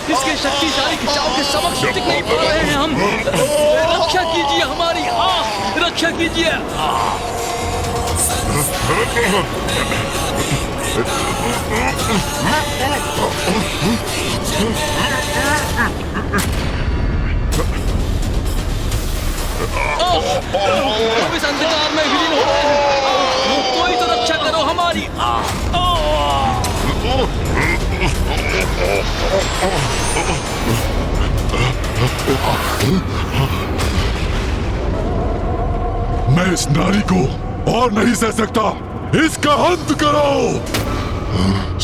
इसके शक्तिशाली खिंचाव के समक्ष टिक नहीं पा रहे हैं हम। रक्षा कीजिए हमारी, रक्षा कीजिए। हम इस अंधकार में विलीन हो रहे हैं, कोई तो रक्षा करो हमारी। मैं इस नारी को और नहीं सह सकता। इसका अंत करो।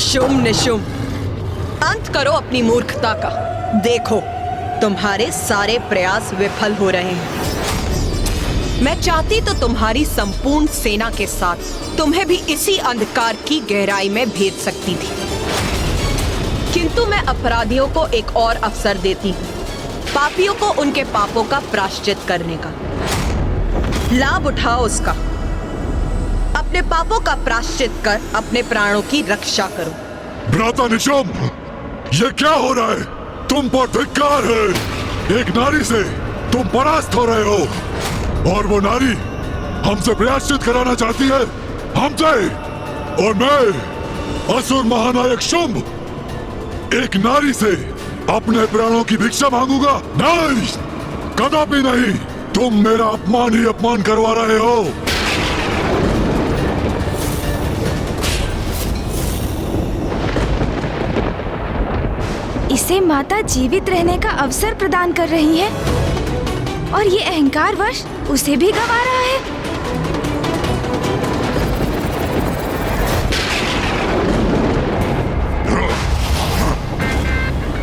शुंभ निशुंभ, अंत करो अपनी मूर्खता का। देखो, तुम्हारे सारे प्रयास विफल हो रहे हैं। मैं चाहती तो तुम्हारी संपूर्ण सेना के साथ तुम्हें भी इसी अंधकार की गहराई में भेज सकती थी, किंतु मैं अपराधियों को एक और अवसर देती हूँ, पापियों को उनके पापों का प्रायश्चित करने का। लाभ उठाओ उसका। अपने पापों का प्रायश्चित कर अपने प्राणों की रक्षा करो। भ्राता निशुंभ, ये क्या हो रहा है? तुम पर धिक्कार है। एक नारी से तुम परास्त हो रहे हो और वो नारी हमसे प्रायश्चित कराना चाहती है, हमसे। और मैं असुर महानायक शुंभ एक नारी से अपने प्राणों की भिक्षा मांगूंगा? नहीं, कदापि नहीं। तुम मेरा अपमान ही अपमान करवा रहे हो। इसे माता जीवित रहने का अवसर प्रदान कर रही है और ये अहंकारवश उसे भी गवा रहा है।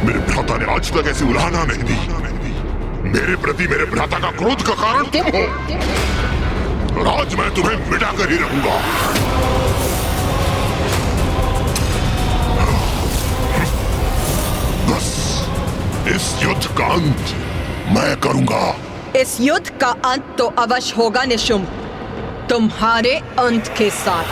मेरे भ्राता ने आज तक ऐसी उलाहना नहीं दी। मेरे प्रति मेरे भ्राता का क्रोध का कारण तुम हो, और आज मैं तुम्हें मिटाकर ही रहूंगा। बस इस युद्ध का अंत मैं करूंगा। इस युद्ध का अंत तो अवश्य होगा निशुंभ, तुम्हारे अंत के साथ।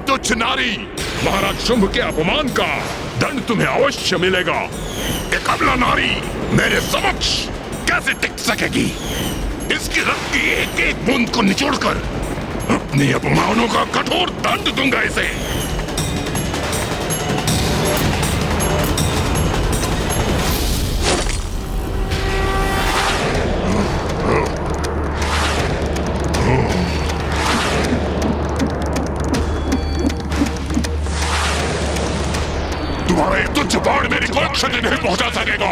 तुच्छ नारी, महाराज शुंभ के अपमान का दंड तुम्हें अवश्य मिलेगा। एक अबला नारी मेरे समक्ष कैसे टिक सकेगी? इसकी रक्त की एक एक बूंद को निचोड़कर अपने अपमानों का कठोर दंड दूंगा इसे। तुम्हारा एक तुच्छ बाण मेरी कोई क्षति नहीं पहुंचा सकेगा।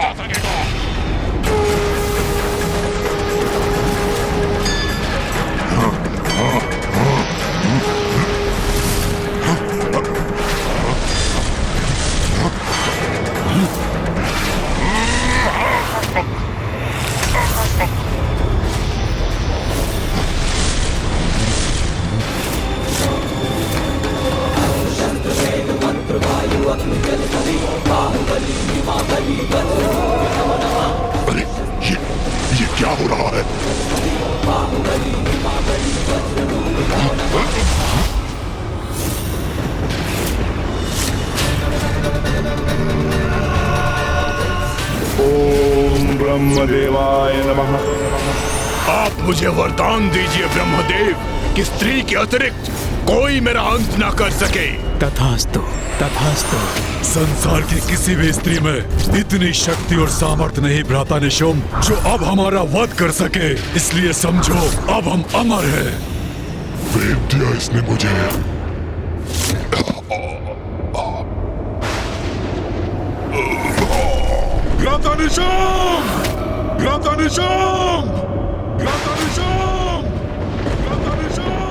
अरे ये क्या हो रहा है? ओम ब्रह्मदेवाय नमः। आप मुझे वरदान दीजिए ब्रह्मदेव कि स्त्री के अतिरिक्त कोई मेरा अंत न कर सके। तथास्तु, तथास्तु। संसार की किसी भी स्त्री में इतनी शक्ति और सामर्थ्य नहीं भ्राता निशुंभ जो अब हमारा वध कर सके। इसलिए समझो, अब हम अमर हैं। वेद दिया इसने मुझे। भ्राता निशुंभ! भ्राता निशुंभ! भ्राता निशुंभ! भ्राता निशुंभ!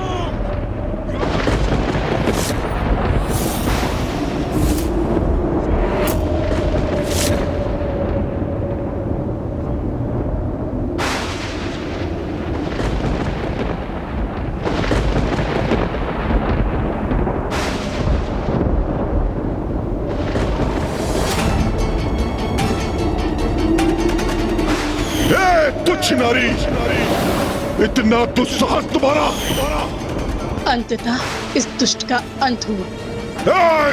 तुच्छ नारी, इतना दुस्साहस तुम्हारा! अंततः इस दुष्ट का अंत हुआ।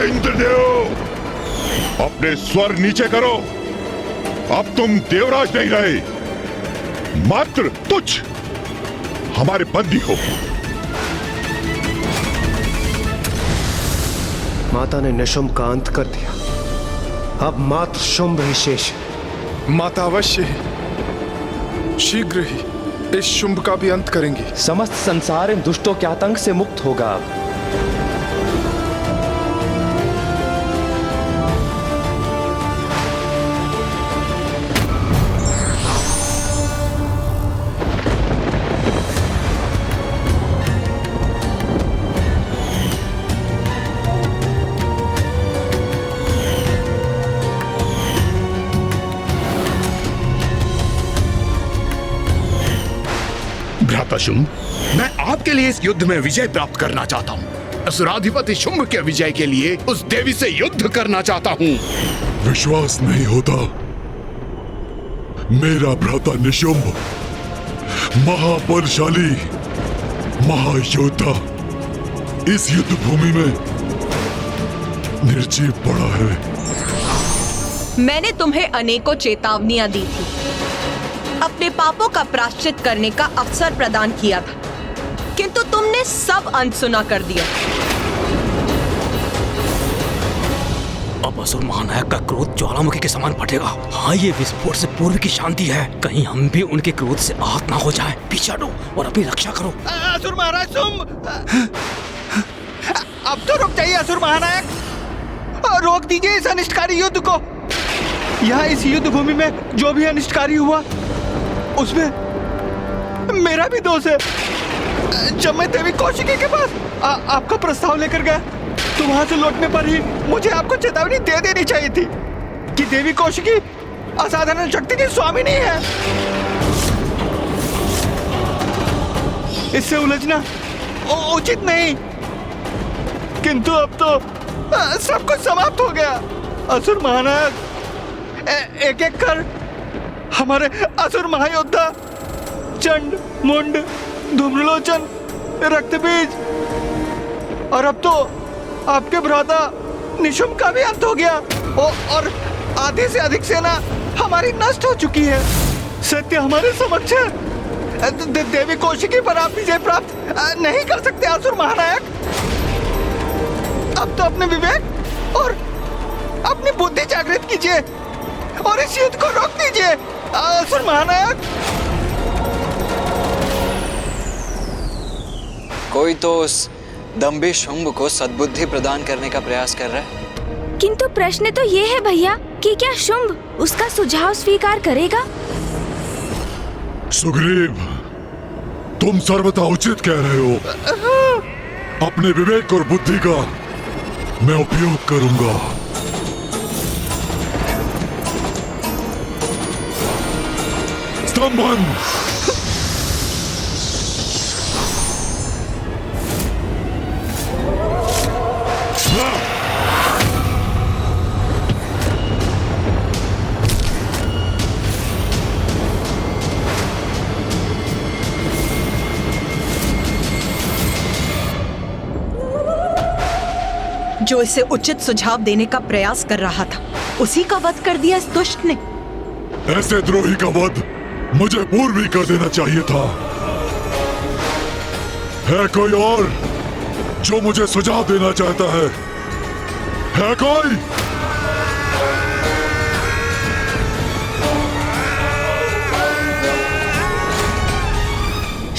इंद्रदेव, अपने स्वर नीचे करो। अब तुम देवराज नहीं रहे, मात्र तुच्छ हमारे बंदी हो। माता ने निशुंभ का अंत कर दिया, अब मात्र शुंभ ही शेष है। माता अवश्य ही शीघ्र ही इस शुंभ का भी अंत करेंगी। समस्त संसार इन दुष्टों के आतंक से मुक्त होगा अब। भ्राता शुंभ, मैं आपके लिए इस युद्ध में विजय प्राप्त करना चाहता हूँ। असुराधिपति शुंभ के विजय के लिए उस देवी से युद्ध करना चाहता हूँ। विश्वास नहीं होता? मेरा भ्राता निशुंभ महाबलशाली महायोद्धा इस युद्ध भूमि में निर्जीव पड़ा है। मैंने तुम्हें अनेकों चेतावनियां दी थी, अपने पापों का प्रायश्चित करने का अवसर प्रदान किया था, किंतु तुमने सब अनसुना कर दिया। अब असुर महानायक का क्रोध ज्वालामुखी के समान फटेगा। हाँ, ये विस्फोट से पूर्व की शांति है, कहीं हम भी उनके क्रोध से आहत ना हो जाए। पीछे हटो और अपनी रक्षा करो। असुर महाराज शुंभ, अब तो रुक जाइए असुर महानायक, रोक दीजिए इस अनिष्टकारी युद्ध को। यहाँ इस युद्ध भूमि में जो भी अनिष्टकारी हुआ उसमें मेरा भी दोष है। जब मैं देवी कौशिकी के पास आपका प्रस्ताव लेकर गया तो वहां से लौटने पर ही मुझे आपको चेतावनी दे देनी चाहिए थी कि देवी कौशिकी असाधारण शक्ति की स्वामी नहीं है। इससे उलझना उचित नहीं, किंतु अब तो सब कुछ समाप्त हो गया। असुर महानायक एक एक कर हमारे असुर महायोद्धा चंड, मुंड, धूम्रलोचन, रक्तबीज और अब तो आपके भ्राता निशुंभ का भी अंत हो गया और आधे से अधिक सेना हमारी नष्ट हो चुकी है। सत्य हमारे समक्ष है। देवी कौशिकी पर आप विजय प्राप्त नहीं कर सकते असुर महानायक। अब तो अपने विवेक और अपनी बुद्धि जागृत कीजिए और इस युद्ध को रोक दीजिए असुर महानायक। कोई तो उस दंभी शुंभ को सद्बुद्धि प्रदान करने का प्रयास कर रहा है। किंतु प्रश्न तो ये है भैया कि क्या शुंभ उसका सुझाव स्वीकार करेगा? सुग्रीव, तुम सर्वथा उचित कह रहे हो। अपने विवेक और बुद्धि का मैं उपयोग करूंगा। स्तंभन! जो इसे उचित सुझाव देने का प्रयास कर रहा था उसी का वध कर दिया इस दुष्ट ने। ऐसे द्रोही का वध मुझे पूर्व ही कर देना चाहिए था। है कोई और जो मुझे सुझाव देना चाहता है? है कोई?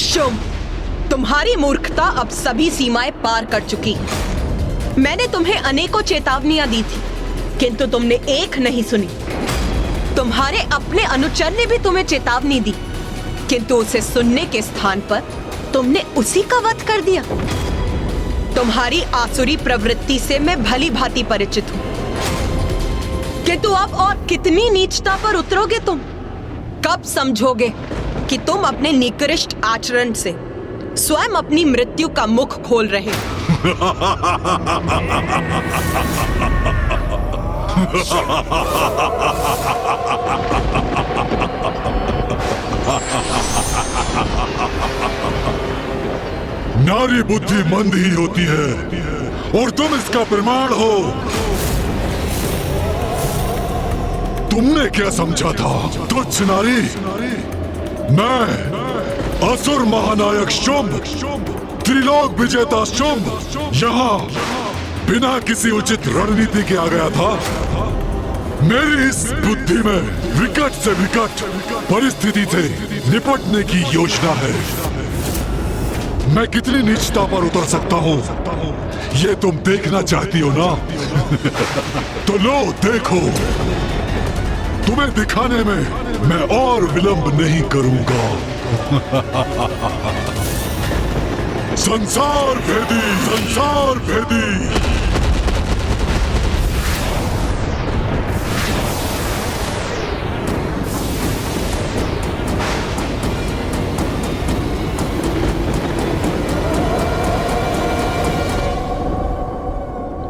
शुंभ, तुम्हारी मूर्खता अब सभी सीमाएं पार कर चुकी। मैंने तुम्हें अनेकों चेतावनियां दी थी, किंतु तुमने एक नहीं सुनी। तुम्हारे अपने अनुचर ने भी तुम्हें चेतावनी दी, किंतु उसे सुनने के स्थान पर तुमने उसी का वध कर दिया। तुम्हारी आसुरी प्रवृत्ति से मैं भली भांति परिचित हूं, किंतु अब और कितनी नीचता पर उतरोगे तुम? कब समझोगे कि तुम अपने निकृष्ट आचरण से स्वयं अपनी मृत्यु का मुख खोल रहे हो? नारी बुद्धि मंद ही होती है और तुम इसका प्रमाण हो। तुमने क्या समझा था तुच्छ नारी? मैं असुर महानायक शुंभ, त्रिलोक विजेता शुंभ, यहाँ बिना किसी उचित रणनीति के आ गया था। मेरी इस बुद्धि में विकट से विकट परिस्थिति से निपटने की योजना है। मैं कितनी नीचता पर उतर सकता हूँ, ये तुम देखना चाहती हो ना? तो लो देखो, तुम्हें दिखाने में मैं और विलंब नहीं करूंगा। संसार भेदी, संसार भेदी।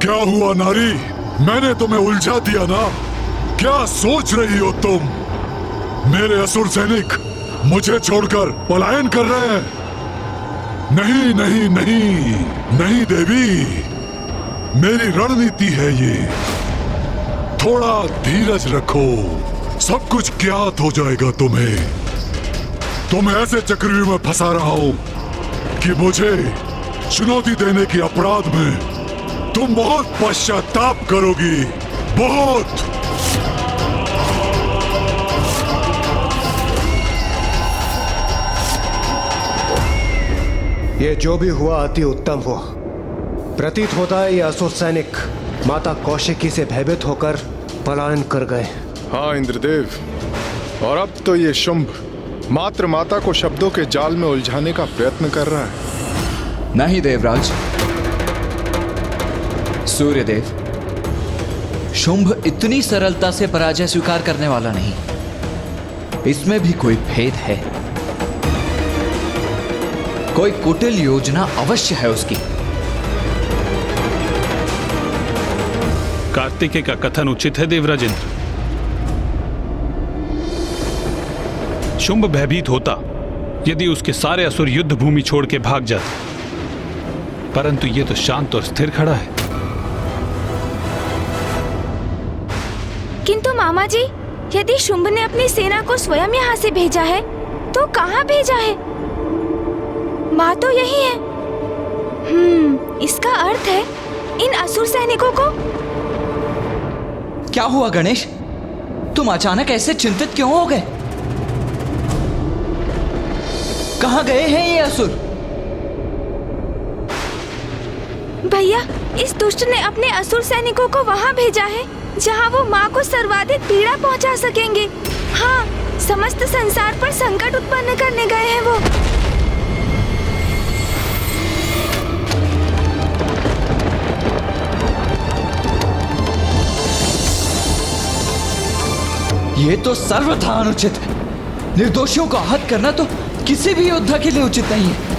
क्या हुआ नारी? मैंने तुम्हें उलझा दिया ना? क्या सोच रही हो तुम? मेरे असुर सैनिक मुझे छोड़कर पलायन कर रहे हैं? नहीं नहीं नहीं नहीं देवी, मेरी रणनीति है ये। थोड़ा धीरज रखो, सब कुछ ज्ञात हो जाएगा तुम्हें। तुम ऐसे चक्रव्यूह में फंसा रहा हो कि मुझे चुनौती देने के अपराध में तुम बहुत पश्चाताप करोगी, बहुत। ये जो भी हुआ अति उत्तम हुआ। प्रतीत होता है ये असुर सैनिक माता कौशिकी से भयभीत होकर पलायन कर गए। हाँ इंद्रदेव, और अब तो ये शुंभ मात्र माता को शब्दों के जाल में उलझाने का प्रयत्न कर रहा है। नहीं देवराज, सूर्यदेव, शुंभ इतनी सरलता से पराजय स्वीकार करने वाला नहीं। इसमें भी कोई भेद है, कोई कुटिल योजना अवश्य है उसकी। कार्तिकेय का कथन उचित है देवराज इंद्र। शुंभ भयभीत होता यदि उसके सारे असुर युद्ध भूमि छोड़ के भाग जाते, परंतु ये तो शांत और स्थिर खड़ा है। किंतु मामा जी, यदि शुंभ ने अपनी सेना को स्वयं यहाँ से भेजा है तो कहाँ भेजा है? बात तो यही है। इसका अर्थ है इन असुर सैनिकों को। क्या हुआ गणेश? तुम अचानक ऐसे चिंतित क्यों हो गए? कहाँ गए हैं ये असुर? भैया, इस दुष्ट ने अपने असुर सैनिकों को वहाँ भेजा है जहाँ वो माँ को सर्वाधिक पीड़ा पहुँचा सकेंगे। हाँ, समस्त संसार पर संकट उत्पन्न करने गए हैं वो। ये तो सर्वथा अनुचित है। निर्दोषियों को आहत करना तो किसी भी योद्धा के लिए उचित नहीं है।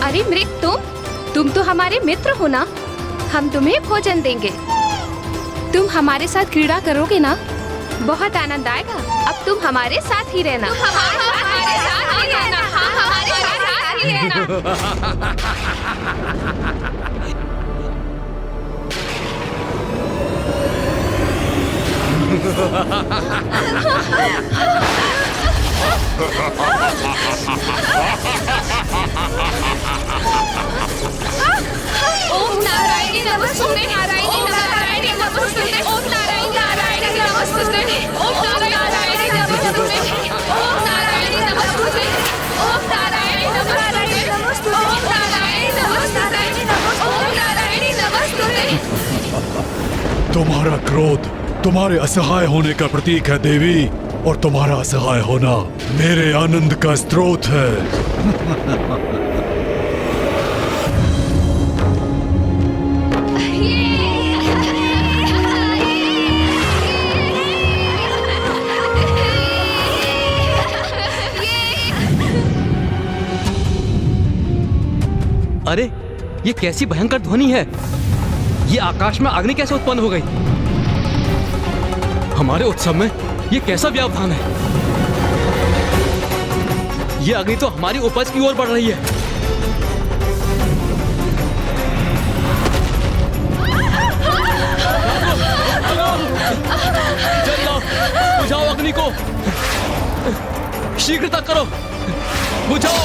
अरे मृग, तुम तो हमारे मित्र हो ना। हम तुम्हें भोजन देंगे। तुम हमारे साथ क्रीड़ा करोगे ना, बहुत आनंद आएगा। अब तुम हमारे साथ ही रहना। हमारे साथ ही रहना। हमारे साथ ही रहना। ओम नारायणी नमस्तुते, नारायणी नारायणी नमस्तुते, ओम नारायणी नारायणी नमस्तुते, ओम नारायणी नमस्तुते, ओम नारायणी नमस्तुते, ओम नारायणी नमस्तुते, ओम नारायणी नमस्तुते, ओम नारायणी नमस्तुते। तुम्हारा क्रोध तुम्हारे असहाय होने का प्रतीक है देवी, और तुम्हारा असहाय होना मेरे आनंद का स्रोत है। अरे ये कैसी भयंकर ध्वनि है? ये आकाश में अग्नि कैसे उत्पन्न हो गई? हमारे उत्सव में ये कैसा व्यवधान है? ये अग्नि तो हमारी उपज की ओर बढ़ रही है। जलाओ, बुझाओ अग्नि को, शीघ्रता करो, बुझाओ।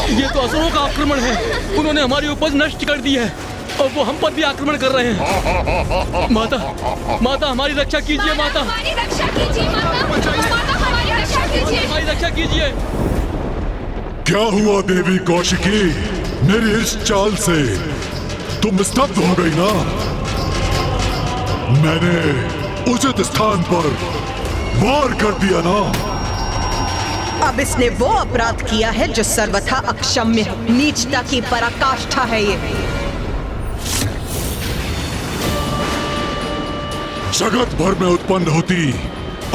ये तो असुरों का आक्रमण है। उन्होंने हमारी उपज नष्ट कर दी है और वो हम पर भी आक्रमण कर रहे हैं। माता, माता हमारी रक्षा कीजिए। माता हमारी रक्षा कीजिए। माता, माता हमारी रक्षा कीजिए। हमारी रक्षा कीजिए। क्या हुआ देवी कौशिकी? मेरी इस चाल से तुम स्तब्ध हो गई ना? मैंने उचित स्थान पर वार कर दिया ना? अब इसने वो अपराध किया है जो सर्वथा अक्षम्य है। नीचता की पराकाष्ठा है ये। जगत भर में उत्पन्न होती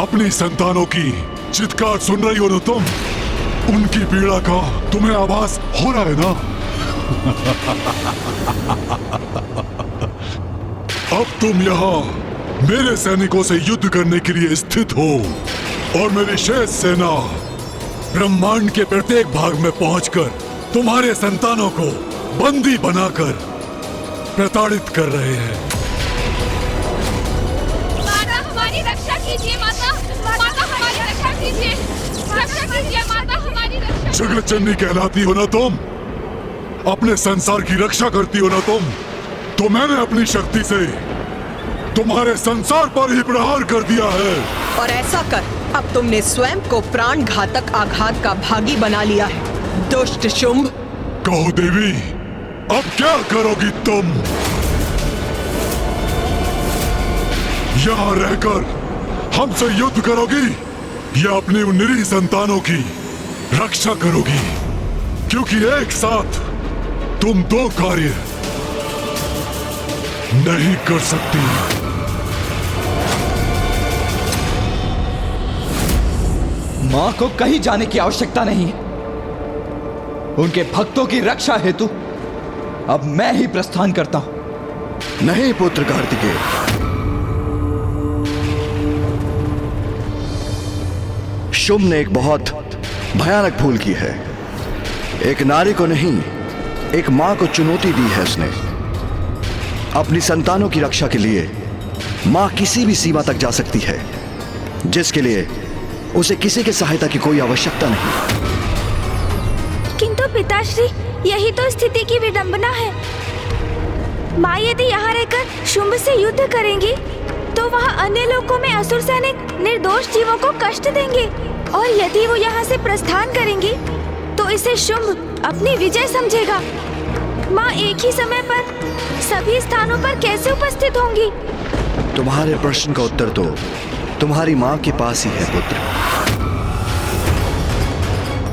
अपनी संतानों की चित्कार सुन रही हो ना तुम? उनकी पीड़ा का तुम्हें आभास हो रहा है ना? अब तुम यहाँ मेरे सैनिकों से युद्ध करने के लिए स्थित हो और मेरी शेष सेना ब्रह्मांड के प्रत्येक भाग में पहुंचकर तुम्हारे संतानों को बंदी बनाकर प्रताड़ित कर रहे हैं। माता हमारी रक्षा कीजिए। माता, माता हमारी रक्षा कीजिए। रक्षा कीजिए माता, हमारी रक्षा। जगत जननी कहलाती हो ना तुम? अपने संसार की रक्षा करती हो ना तुम? तो मैंने अपनी शक्ति से तुम्हारे संसार पर ही प्रहार कर दिया है। और ऐसा कर अब तुमने स्वयं को प्राण घातक आघात का भागी बना लिया है, दुष्ट शुंभ। कहो देवी, अब क्या करोगी तुम? यहाँ रहकर हमसे युद्ध करोगी या अपनी उन निरीह संतानों की रक्षा करोगी? क्योंकि एक साथ तुम दो कार्य नहीं कर सकती। मां को कहीं जाने की आवश्यकता नहीं है। उनके भक्तों की रक्षा हेतु अब मैं ही प्रस्थान करता हूं। नहीं पुत्र कार्तिकेय, शुंभ ने एक बहुत भयानक भूल की है। एक नारी को नहीं, एक मां को चुनौती दी है उसने। अपनी संतानों की रक्षा के लिए मां किसी भी सीमा तक जा सकती है, जिसके लिए उसे किसी की सहायता की कोई आवश्यकता नहीं। किंतु पिताश्री, यही तो स्थिति की विडंबना है। माँ यदि यहाँ रहकर शुंभ से युद्ध करेंगी तो वहाँ अन्य लोकों में असुर सैनिक निर्दोष जीवों को कष्ट देंगे, और यदि वो यहाँ से प्रस्थान करेंगी तो इसे शुंभ अपनी विजय समझेगा। माँ एक ही समय पर सभी स्थानों पर कैसे उपस्थित होंगी? तुम्हारे प्रश्न का उत्तर तो तुम्हारी मां के पास ही है पुत्र।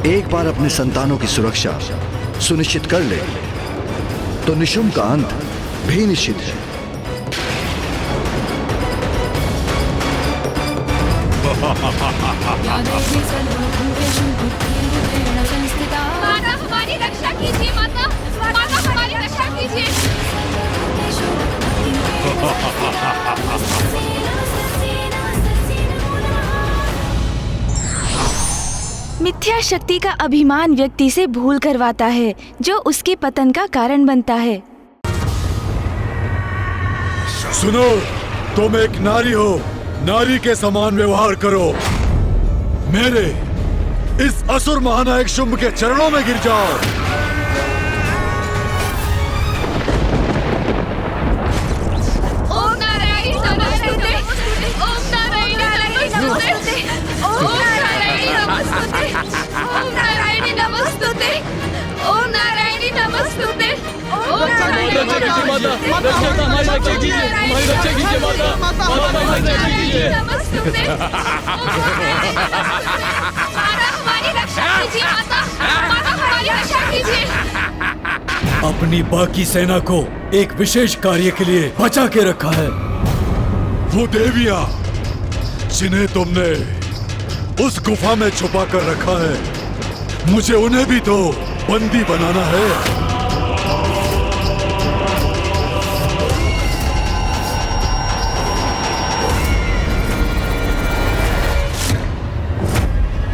एक बार अपने संतानों की सुरक्षा सुनिश्चित कर ले तो निशुंभ का अंत भी निश्चित है। माता हमारी रक्षा कीजिए। माता, माता हमारी रक्षा कीजिए। मिथ्या शक्ति का अभिमान व्यक्ति से भूल करवाता है, जो उसके पतन का कारण बनता है। सुनो, तुम एक नारी हो, नारी के समान व्यवहार करो। मेरे इस असुर महानायक शुंभ के चरणों में गिर जाओ। ओम नारायण नमस्ते। ओम नारायण नमस्ते। ओम नारायण नमस्ते। ओम नारायण नमस्ते। ओम नारायण नमस्ते। ओम नारायण अपनी बाकी सेना को एक विशेष कार्य के लिए बचा के रखा है। वो देवियां जिन्हें तुमने उस गुफा में छुपा कर रखा है, मुझे उन्हें भी तो बंदी बनाना है।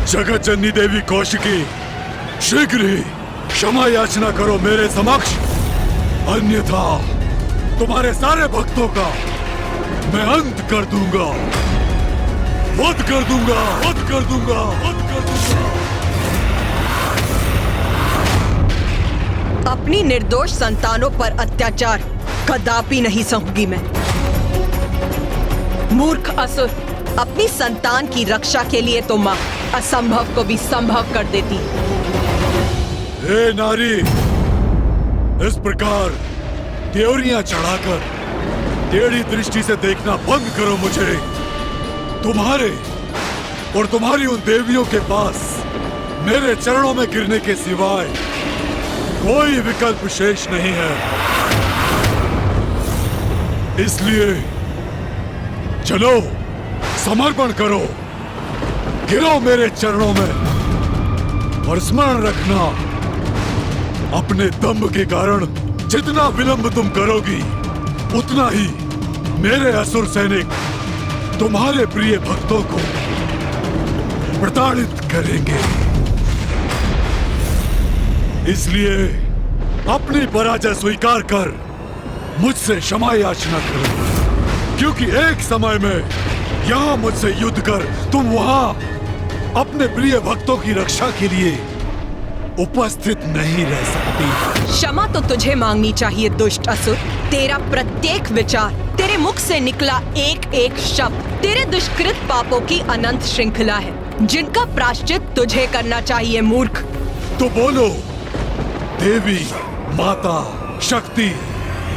जगत जननी देवी कौशिकी, शीघ्र ही क्षमा याचना करो मेरे समक्ष, अन्यथा तुम्हारे सारे भक्तों का मैं अंत कर दूंगा, वध कर दूंगा, वध कर दूंगा, वध कर दूंगा। अपनी निर्दोष संतानों पर अत्याचार कदापि नहीं सहूंगी मैं। मूर्ख असुर, अपनी संतान की रक्षा के लिए तो माँ असंभव को भी संभव कर देती। हे नारी, इस प्रकार त्योरियां चढ़ाकर टेढ़ी दृष्टि से देखना बंद करो मुझे। तुम्हारे और तुम्हारी उन देवियों के पास मेरे चरणों में गिरने के सिवाय कोई विकल्प शेष नहीं है। इसलिए चलो, समर्पण करो, गिरो मेरे चरणों में और स्मरण रखना, अपने दम्भ के कारण जितना विलंब तुम करोगी, उतना ही मेरे असुर सैनिक तुम्हारे प्रिय भक्तों को प्रताड़ित करेंगे। इसलिए अपनी पराजय स्वीकार कर मुझसे क्षमा याचना करो, क्योंकि एक समय में यहाँ मुझसे युद्ध कर तुम वहाँ अपने प्रिय भक्तों की रक्षा के लिए उपस्थित नहीं रह सकती। क्षमा तो तुझे मांगनी चाहिए दुष्ट असुर। तेरा प्रत्येक विचार, तेरे मुख से निकला एक एक शब्द तेरे दुष्कृत पापों की अनंत श्रृंखला है, जिनका प्रायश्चित तुझे करना चाहिए मूर्ख। तो बोलो देवी, माता, शक्ति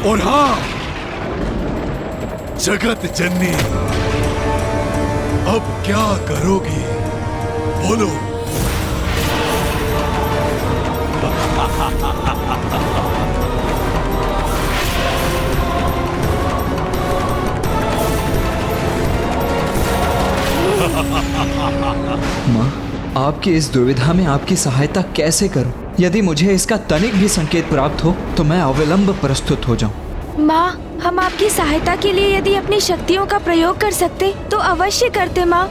और हाँ जगत जननी, अब क्या करोगी? बोलो। माँ, आपकी इस दुविधा में आपकी सहायता कैसे करूं? यदि मुझे इसका तनिक भी संकेत प्राप्त हो तो मैं अविलंब प्रस्तुत हो जाऊं। माँ, हम आपकी सहायता के लिए यदि अपनी शक्तियों का प्रयोग कर सकते तो अवश्य करते माँ।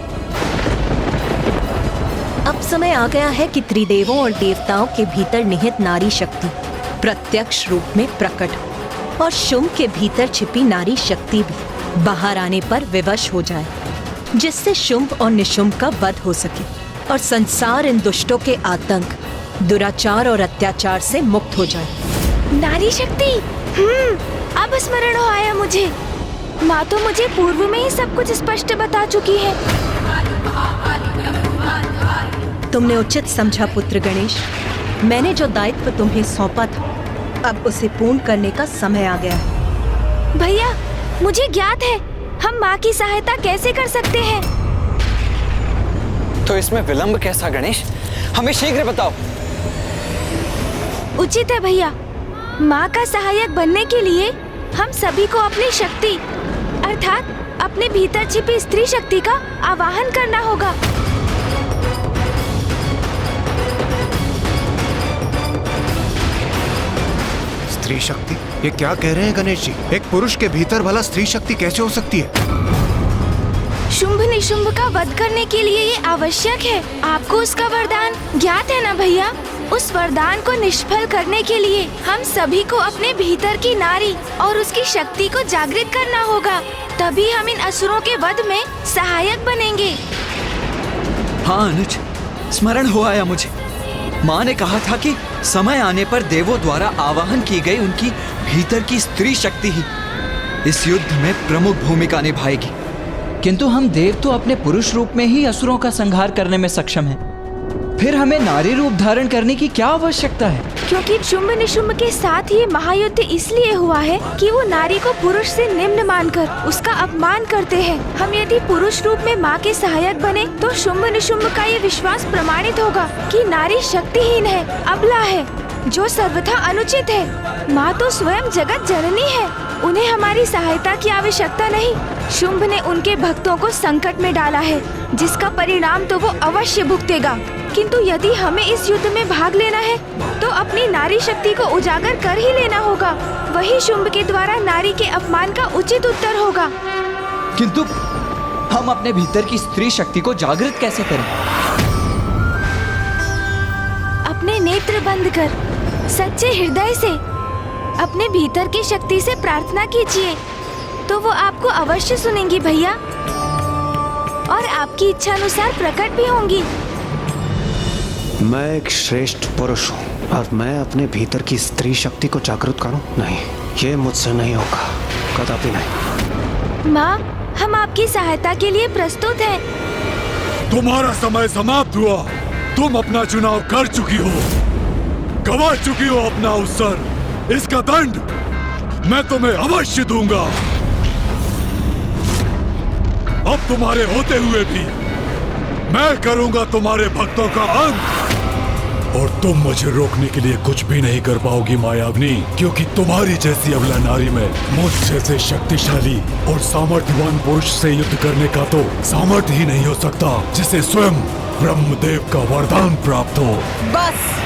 अब समय आ गया है कि त्रिदेवों और देवताओं के भीतर निहित नारी शक्ति प्रत्यक्ष रूप में प्रकट हो और शुंभ के भीतर छिपी नारी शक्ति भी बाहर आने पर विवश हो जाए, जिससे शुंभ और निशुंभ का वध हो सके और संसार इन दुष्टों के आतंक, दुराचार और अत्याचार से मुक्त हो जाए। नारी शक्ति, अब स्मरण हो आया मुझे। माँ तो मुझे पूर्व में ही सब कुछ स्पष्ट बता चुकी है। तुमने उचित समझा पुत्र गणेश। मैंने जो दायित्व तुम्हें सौंपा था, अब उसे पूर्ण करने का समय आ गया है। भैया, मुझे ज्ञात है हम माँ की सहायता कैसे कर सकते हैं। तो इसमें विलंब कैसा गणेश? हमें शीघ्र बताओ। उचित है भैया, माँ का सहायक बनने के लिए हम सभी को अपनी शक्ति अर्थात अपने भीतर छिपी स्त्री शक्ति का आवाहन करना होगा। स्त्री शक्ति? ये क्या कह रहे हैं गणेश जी? एक पुरुष के भीतर भला स्त्री शक्ति कैसे हो सकती है? शुंभ निशुंभ का वध करने के लिए ये आवश्यक है। आपको उसका वरदान ज्ञात है ना भैया? उस वरदान को निष्फल करने के लिए हम सभी को अपने भीतर की नारी और उसकी शक्ति को जागृत करना होगा, तभी हम इन असुरों के वध में सहायक बनेंगे। हाँ अनुज, स्मरण हो आया मुझे। माँ ने कहा था कि समय आने पर देवों द्वारा आवाहन की गई उनकी भीतर की स्त्री शक्ति ही इस युद्ध में प्रमुख भूमिका निभाएगी। किंतु हम देव तो अपने पुरुष रूप में ही असुरों का संहार करने में सक्षम हैं। फिर हमें नारी रूप धारण करने की क्या आवश्यकता है? क्योंकि शुंभ निशुंभ के साथ ये महायुद्ध इसलिए हुआ है कि वो नारी को पुरुष से निम्न मानकर उसका अपमान करते हैं। हम यदि पुरुष रूप में माँ के सहायक बने तो शुंभ निशुंभ का ये विश्वास प्रमाणित होगा कि नारी शक्तिहीन है, अबला है, जो सर्वथा अनुचित है। माँ तो स्वयं जगत जननी है, उन्हें हमारी सहायता की आवश्यकता नहीं। शुंभ ने उनके भक्तों को संकट में डाला है, जिसका परिणाम तो वो अवश्य भुगतेगा। किंतु यदि हमें इस युद्ध में भाग लेना है तो अपनी नारी शक्ति को उजागर कर ही लेना होगा। वही शुंभ के द्वारा नारी के अपमान का उचित उत्तर होगा। किंतु हम अपने भीतर की स्त्री शक्ति को जागृत कैसे करें? अपने नेत्र बंद कर सच्चे हृदय से अपने भीतर की शक्ति से प्रार्थना कीजिए, तो वो आपको अवश्य सुनेंगी भैया, और आपकी इच्छा अनुसार प्रकट भी होंगी। मैं एक श्रेष्ठ पुरुष हूँ और मैं अपने भीतर की स्त्री शक्ति को जागृत करूँ? नहीं, ये मुझसे नहीं होगा, कदापि नहीं। माँ, हम आपकी सहायता के लिए प्रस्तुत हैं। तुम्हारा समय समाप्त हुआ। तुम अपना चुनाव कर चुकी हो, गवा चुकी हो अपना अवसर। इसका दंड मैं तुम्हें अवश्य दूंगा। अब तुम्हारे होते हुए भी मैं करूंगा तुम्हारे भक्तों का अंत, और तुम मुझे रोकने के लिए कुछ भी नहीं कर पाओगी मायावनी, क्योंकि तुम्हारी जैसी अबला नारी में मुझ जैसे शक्तिशाली और सामर्थ्यवान पुरुष से युद्ध करने का तो सामर्थ्य ही नहीं हो सकता, जिसे स्वयं ब्रह्मदेव का वरदान प्राप्त हो। बस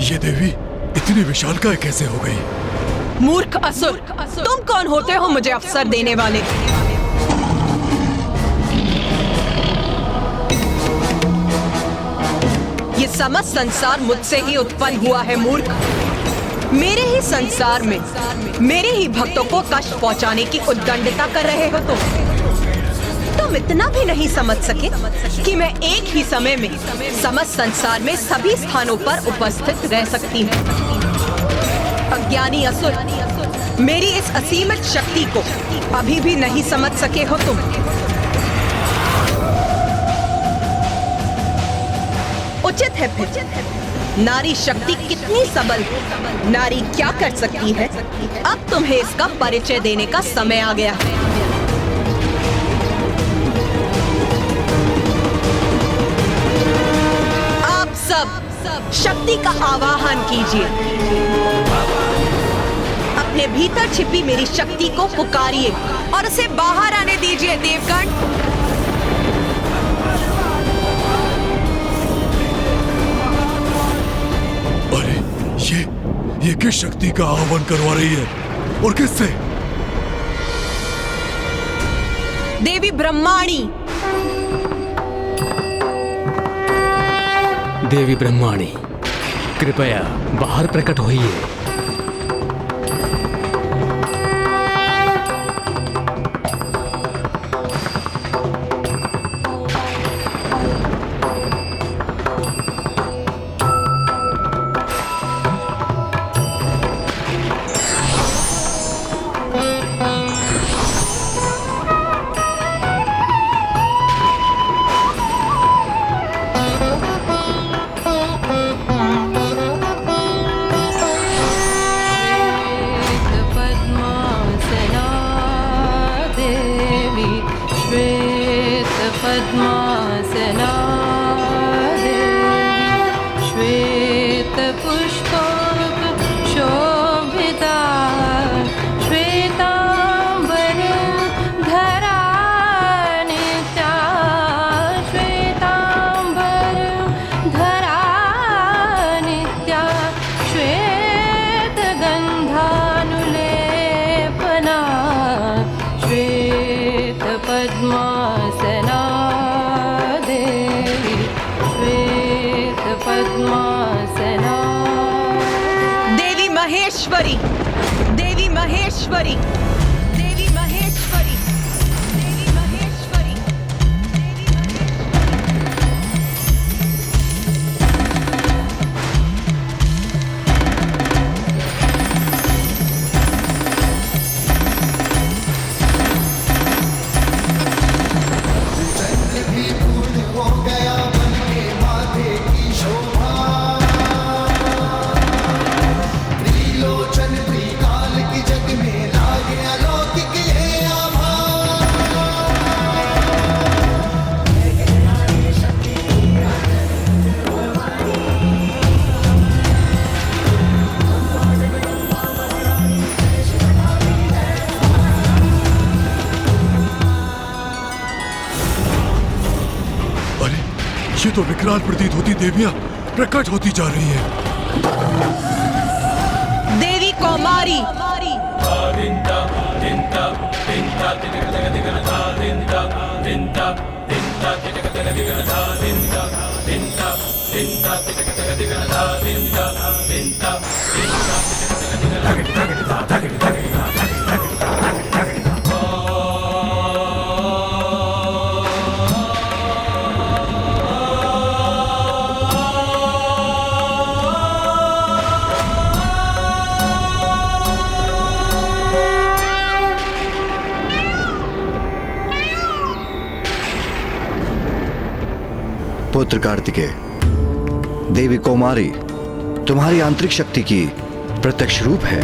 ये देवी इतनी विशालकाय कैसे हो गई? मूर्ख असुर, तुम कौन होते हो मुझे अवसर देने वाले? ये समस्त संसार मुझसे ही उत्पन्न हुआ है मूर्ख। मेरे ही संसार में मेरे ही भक्तों को कष्ट पहुंचाने की उद्दंडता कर रहे हो तुम इतना भी नहीं समझ सके कि मैं एक ही समय में समस्त संसार में सभी स्थानों पर उपस्थित रह सकती हूँ। अज्ञानी असुर, मेरी इस असीमित शक्ति को अभी भी नहीं समझ सके हो तुम। उचित है फिर, नारी शक्ति कितनी सबल, नारी क्या कर सकती है, अब तुम्हें इसका परिचय देने का समय आ गया है। आप सब शक्ति का आवाहन कीजिए, अपने भीतर छिपी मेरी शक्ति को पुकारिए और उसे बाहर आने दीजिए देवगण। ये किस शक्ति का आह्वान करवा रही है और किससे? देवी ब्रह्माणी। देवी ब्रह्माणी, कृपया बाहर प्रकट होइए। देवी महेश्वरी, देवी महेश्वरी, देवी महेश्वरी, देवी महेश्वरी। त्रिलोचन त्रिकाल की जग तो विकराल प्रतीत होती देवियां प्रकट होती जा रही हैं। देवी कौमारी पुत्र कार्तिकेय, देवी कौमारी तुम्हारी आंतरिक शक्ति की प्रत्यक्ष रूप है।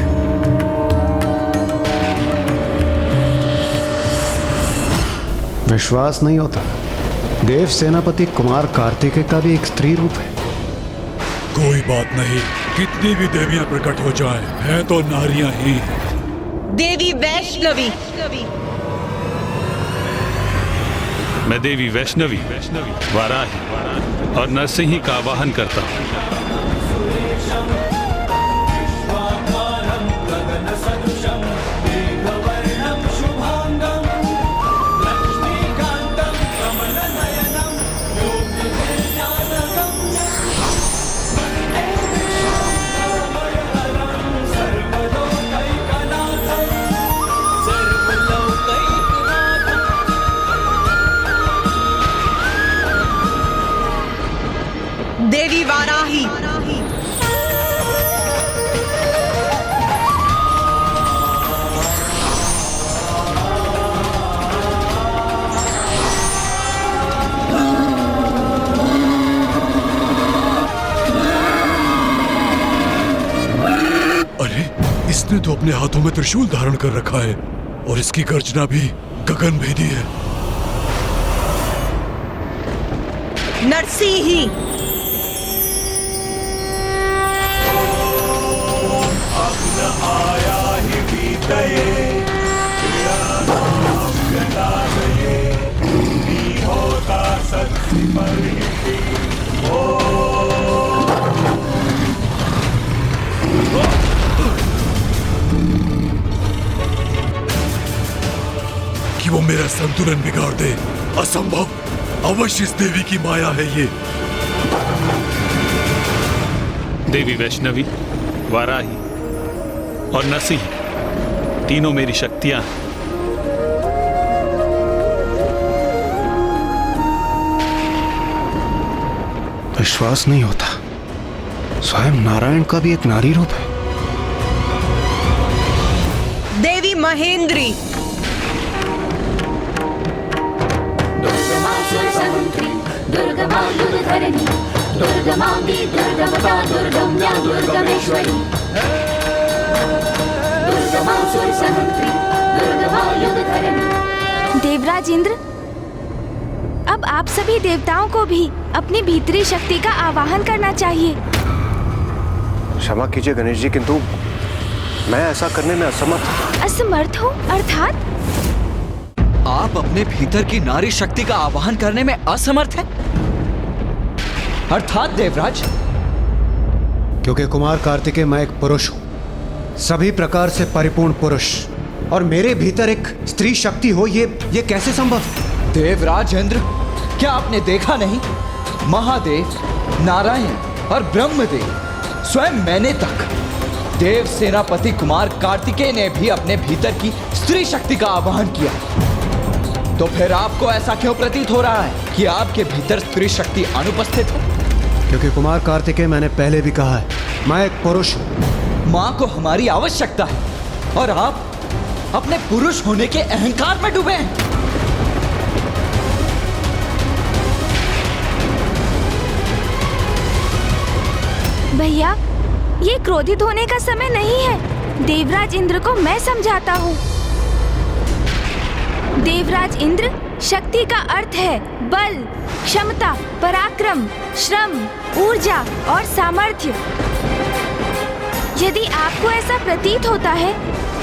विश्वास नहीं होता। देव सेनापति कुमार कार्तिकेय का भी एक स्त्री रूप है। कोई बात नहीं, कितनी भी देवियां प्रकट हो जाएं, हैं तो नारियां ही। देवी वैष्णवी मैं देवी वैष्णवी वाराही और नरसिंही का आवाहन करता हूँ। देवी वाराही अरे, इसने तो अपने हाथों में त्रिशूल धारण कर रखा है और इसकी गर्जना भी गगन भेदी है। नरसिंही कि वो मेरा संतुलन बिगाड़ दे, असंभव। अवश्य इस देवी की माया है ये। देवी वैष्णवी, वाराही और नरसिंही तीनों मेरी शक्तियां हैं। विश्वास नहीं होता। स्वयं नारायण का भी एक नारी रूप है। देवी महेंद्री दुर्गमायुर्धरणी दुर्गमांगी दुर्गमता दुर्गम्या दुर्गमेश्वरी दुर्गमासुरसहंत्री दुर्गमायुर्धरणी। देवराज इंद्र, अब आप सभी देवताओं को भी अपनी भीतरी शक्ति का आवाहन करना चाहिए। क्षमा कीजिए गणेश जी, किंतु मैं ऐसा करने में असमर्थ। असमर्थ हो अर्थात? आप अपने भीतर की नारी शक्ति का आवाहन करने में असमर्थ हैं? अर्थात देवराज? क्योंकि कुमार कार्तिकेय मैं एक पुरुष हूं, सभी प्रकार से परिपूर्ण पुरुष, और मेरे भीतर एक स्त्री शक्ति हो, ये कैसे संभव? देवराज इंद्र, क्या आपने देखा नहीं? महादेव, नारायण और ब्रह्मदेव, स्वयं मैंने तक, देव सेनापति कुमार कार्तिकेय ने भी अपने भीतर की स्त्री शक्ति का आवाहन किया। तो फिर आपको ऐसा क्यों प्रतीत हो रहा है कि आपके भीतर स्त्री शक्ति अनुपस्थित है? क्योंकि कुमार कार्तिकेय, मैंने पहले भी कहा है, मैं एक पुरुष हूं। मां को हमारी आवश्यकता है और आप अपने पुरुष होने के अहंकार में डूबे हैं। भैया, ये क्रोधित होने का समय नहीं है। देवराज इंद्र को मैं समझाता हूँ। देवराज इंद्र, शक्ति का अर्थ है बल, क्षमता, पराक्रम, श्रम, ऊर्जा और सामर्थ्य। यदि आपको ऐसा प्रतीत होता है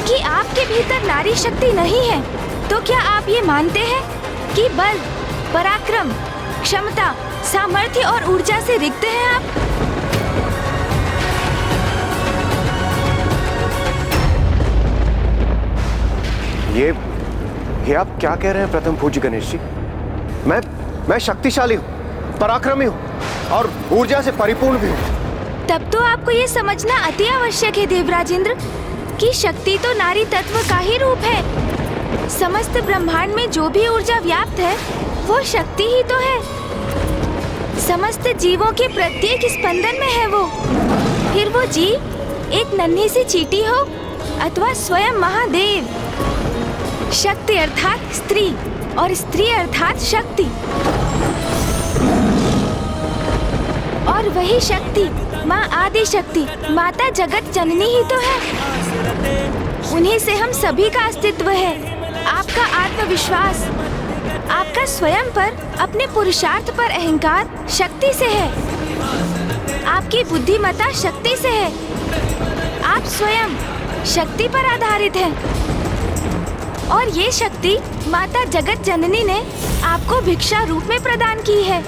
कि आपके भीतर नारी शक्ति नहीं है, तो क्या आप ये मानते हैं कि बल, पराक्रम, क्षमता सामर्थ्य और ऊर्जा से रिक्त हैं आप। ये आप क्या कह रहे हैं प्रथम पूज्य गणेश जी? मैं शक्तिशाली हूँ, पराक्रमी हूँ और ऊर्जा से परिपूर्ण भी हूँ। तब तो आपको ये समझना अति आवश्यक है देवराजेंद्र कि शक्ति तो नारी तत्व का ही रूप है। समस्त ब्रह्मांड में जो भी ऊर्जा व्याप्त है वो शक्ति ही तो है। समस्त जीवों के प्रत्येक स्पंदन में है वो। फिर वो जीव एक नन्ही सी चींटी हो अथवा स्वयं महादेव। शक्ति अर्थात स्त्री और स्त्री अर्थात शक्ति, और वही शक्ति माँ आदि शक्ति, माता जगत जननी ही तो है। उन्हीं से हम सभी का अस्तित्व है। आपका आत्मविश्वास, आपका स्वयं पर, अपने पुरुषार्थ पर अहंकार शक्ति से है। आपकी बुद्धिमत्ता शक्ति से है। आप स्वयं शक्ति पर आधारित हैं। और ये शक्ति माता जगत जननी ने आपको भिक्षा रूप में प्रदान की है।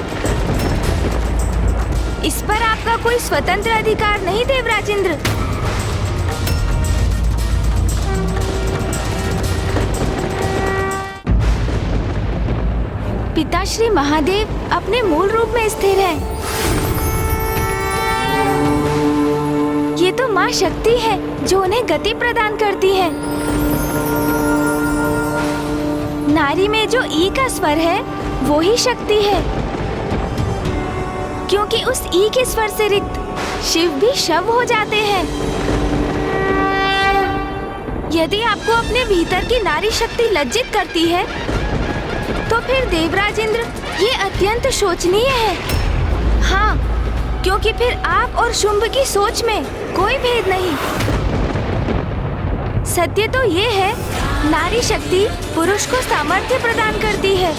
इस पर आपका कोई स्वतंत्र अधिकार नहीं देवराजेंद्र। पिताश्री महादेव अपने मूल रूप में स्थिर हैं। ये तो माँ शक्ति है जो उन्हें गति प्रदान करती है। नारी में जो ई का स्वर है वो ही शक्ति है, क्योंकि उस ई के स्वर से रिक्त शिव भी शव हो जाते हैं। यदि आपको अपने भीतर की नारी शक्ति लज्जित करती है तो फिर देवराजेंद्र ये अत्यंत शोचनीय है। हाँ, क्योंकि फिर आप और शुंभ की सोच में कोई भेद नहीं। सत्य तो ये है, नारी शक्ति पुरुष को सामर्थ्य प्रदान करती है,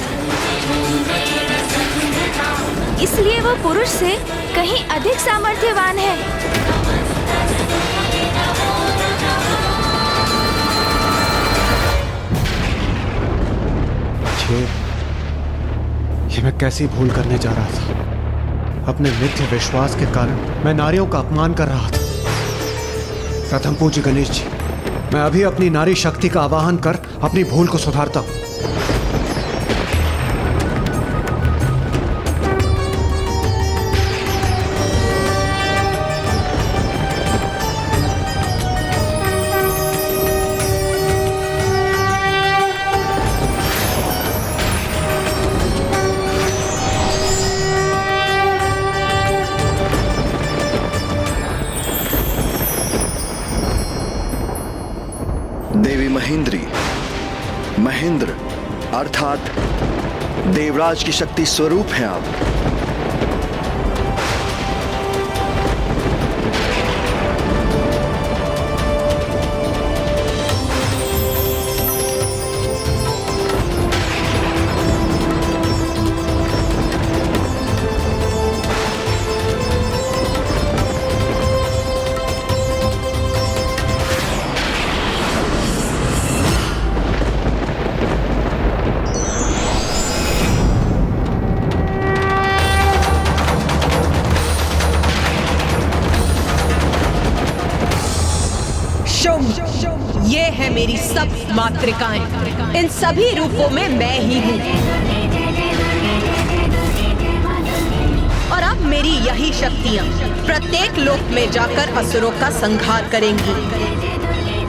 इसलिए वो पुरुष से कहीं अधिक सामर्थ्यवान है। ये मैं कैसी भूल करने जा रहा था। अपने मिथ्य विश्वास के कारण मैं नारियों का अपमान कर रहा था। प्रथम पूज्य गणेश जी, मैं अभी अपनी नारी शक्ति का आवाहन कर अपनी भूल को सुधारता हूँ। देवी महेंद्र अर्थात देवराज की शक्ति स्वरूप हैं आप। ये है मेरी सब मातृकाएं। इन सभी रूपों में मैं ही हूँ। और अब मेरी यही शक्तियाँ प्रत्येक लोक में जाकर असुरों का संहार करेंगी,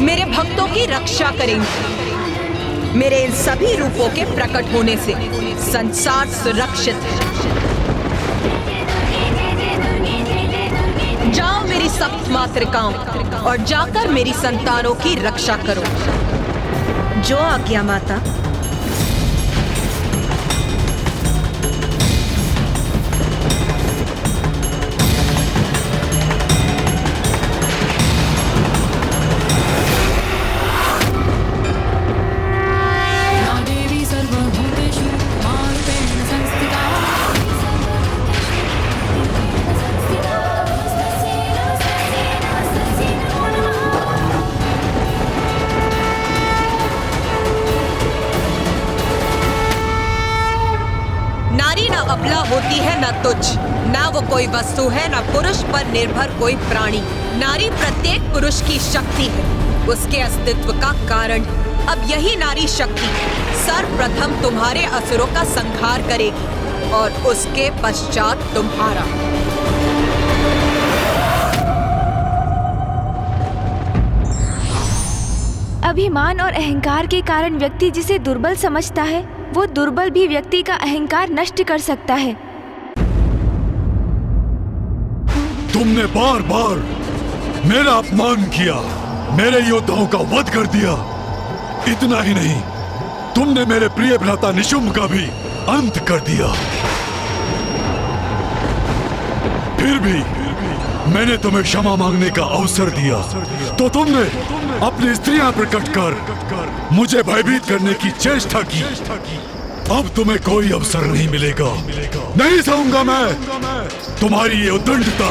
मेरे भक्तों की रक्षा करेंगी। मेरे इन सभी रूपों के प्रकट होने से संसार सुरक्षित है। जाओ मेरी सप्त मातृकाओं और जाकर मेरी संतानों की रक्षा करो। जो आज्ञा माता। तुच्छ, ना वो कोई वस्तु है, ना पुरुष पर निर्भर कोई प्राणी। नारी प्रत्येक पुरुष की शक्ति है, उसके अस्तित्व का कारण। अब यही नारी शक्ति सर्वप्रथम तुम्हारे असुरों का संहार करेगी और उसके पश्चात तुम्हारा। अभिमान और अहंकार के कारण व्यक्ति जिसे दुर्बल समझता है, वो दुर्बल भी व्यक्ति का अहंकार नष्ट कर सकता है। तुमने बार बार मेरा अपमान किया, मेरे योद्धाओं का वध कर दिया। इतना ही नहीं, तुमने मेरे प्रिय भ्राता निशुंभ का भी अंत कर दिया। फिर भी मैंने तुम्हें क्षमा मांगने का अवसर दिया, तो तुमने अपनी स्त्रियां प्रकट कर मुझे भयभीत करने की चेष्टा की। अब तुम्हें कोई अवसर नहीं मिलेगा। नहीं सहूंगा मैं तुम्हारी ये उद्दंडता।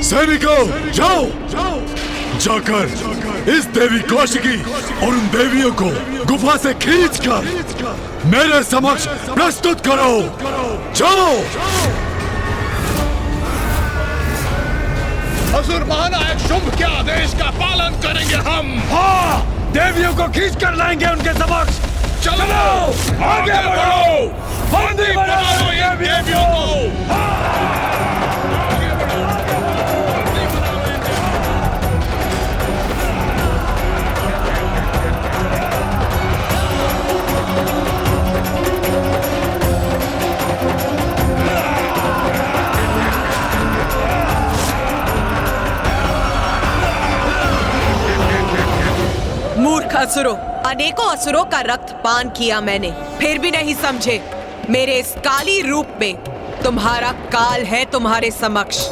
सैनिकों, जाओ जाकर इस देवी कौशिकी और उन देवियों को गुफा से खींचकर मेरे समक्ष प्रस्तुत करो। जाओ। असुर महानायक शुंभ के आदेश का पालन करेंगे हम। हाँ, देवियों को खींच कर लाएंगे उनके समक्ष। चलो आगे बढ़ो, बंदी बनाओ ये देवियों को। मूर्ख असुरों, अनेकों असुरों का रक्त पान किया मैंने, फिर भी नहीं समझे। मेरे इस काली रूप में तुम्हारा काल है तुम्हारे समक्ष।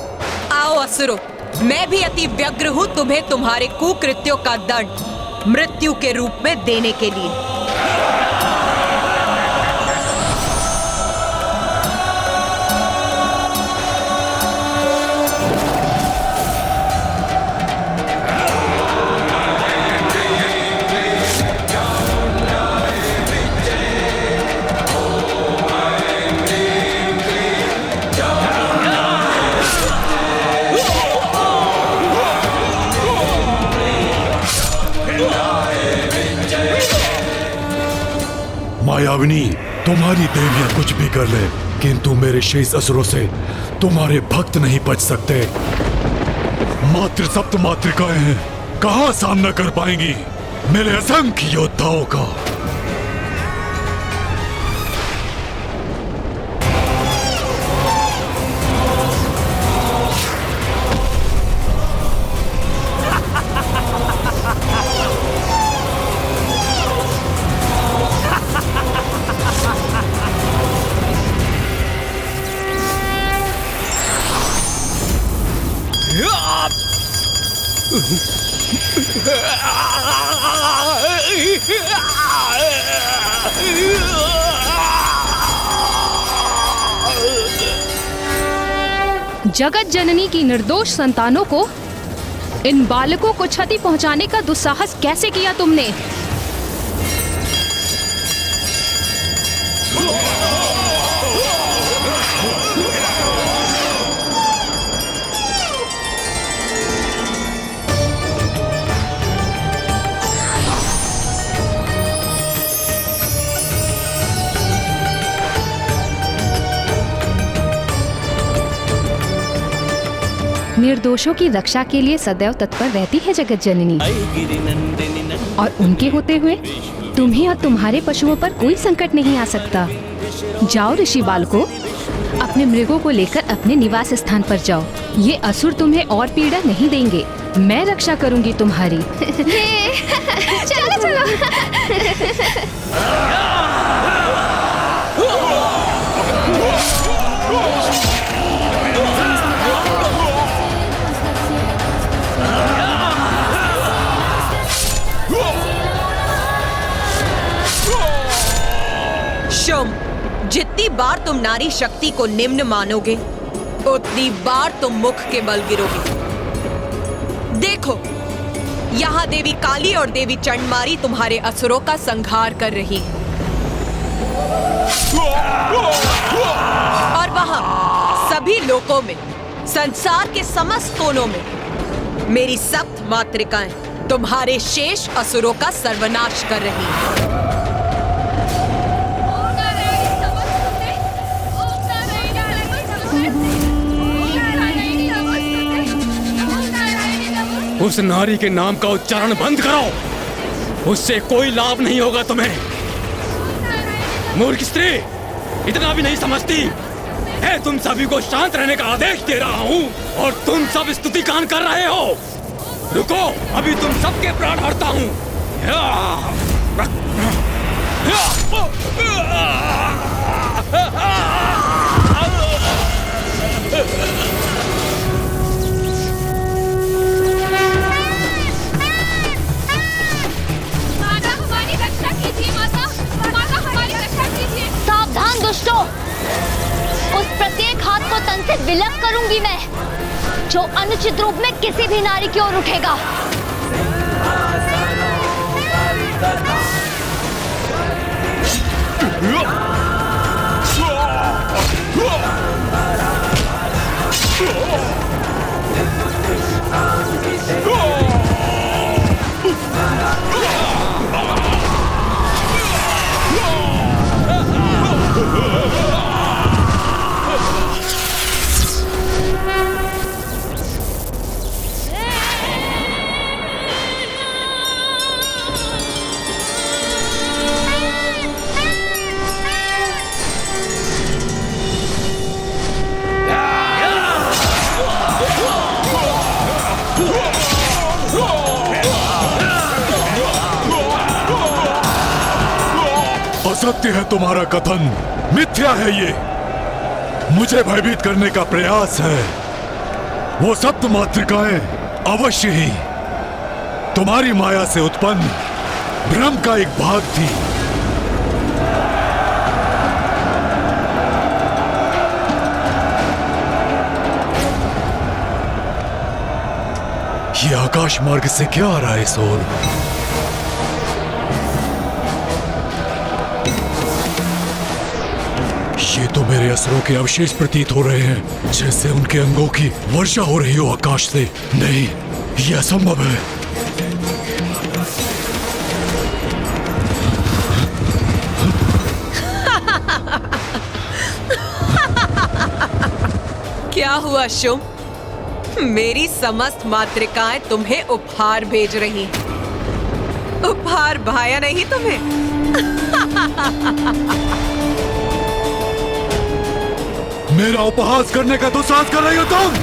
आओ असुरों, मैं भी अति व्यग्र हूँ तुम्हें तुम्हारे कुकृत्यों का दंड मृत्यु के रूप में देने के लिए। मायाविनी, तुम्हारी देवियां कुछ भी कर ले, किंतु मेरे शेष असुरों से तुम्हारे भक्त नहीं बच सकते। मात्र सप्त मातृकाएं हैं, कहां सामना कर पाएंगी मेरे असंख्य योद्धाओं का। जगत जननी की निर्दोष संतानों को, इन बालकों को क्षति पहुंचाने का दुस्साहस कैसे किया तुमने? निर्दोषों की रक्षा के लिए सदैव तत्पर रहती है जगत जननी, और उनके होते हुए तुम्हें और तुम्हारे पशुओं पर कोई संकट नहीं आ सकता। जाओ ऋषि बालको, अपने मृगों को लेकर अपने निवास स्थान पर जाओ। ये असुर तुम्हें और पीड़ा नहीं देंगे। मैं रक्षा करूंगी तुम्हारी। चलो चलो। जितनी बार तुम नारी शक्ति को निम्न मानोगे, उतनी बार तुम मुख के बल गिरोगे। देखो, यहाँ देवी काली और देवी चंडमारी तुम्हारे असुरों का संहार कर रही है। और वहाँ सभी लोकों में, संसार के समस्त कोनों में मेरी सप्त मातृकाएं तुम्हारे शेष असुरों का सर्वनाश कर रही हैं। उस नारी के नाम का उच्चारण बंद करो, उससे कोई लाभ नहीं होगा तुम्हें। मूर्ख स्त्री, इतना भी नहीं समझती है? तुम सभी को शांत रहने का आदेश दे रहा हूँ और तुम सब स्तुति गान कर रहे हो। रुको, अभी तुम सबके प्राण हरता हूँ। सावधान दुष्टों, उस प्रत्येक हाथ को तन से विलग करूंगी मैं, जो अनुचित रूप में किसी भी नारी की ओर उठेगा। असत्य है तुम्हारा कथन, मिथ्या है ये। मुझे भयभीत करने का प्रयास है। वो सप्त मातृकाएं अवश्य ही तुम्हारी माया से उत्पन्न ब्रह्म का एक भाग थी। ये आकाश मार्ग से क्या आ रहा है सोल? ये तो मेरे असुरों के अवशेष प्रतीत हो रहे हैं, जैसे उनके अंगों की वर्षा हो रही हो आकाश से। नहीं, यह असंभव है। क्या हुआ शुंभ? मेरी समस्त मातृकाएं तुम्हें उपहार भेज रही हैं। उपहार भाया नहीं तुम्हें? मेरा उपहास करने का दुस्साहस कर रही हो तुम?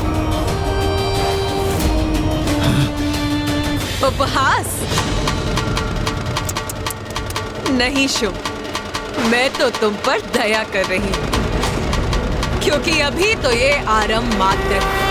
उपहास? नहीं शुंभ, मैं तो तुम पर दया कर रही हूं, क्योंकि अभी तो ये आरंभ मात्र है।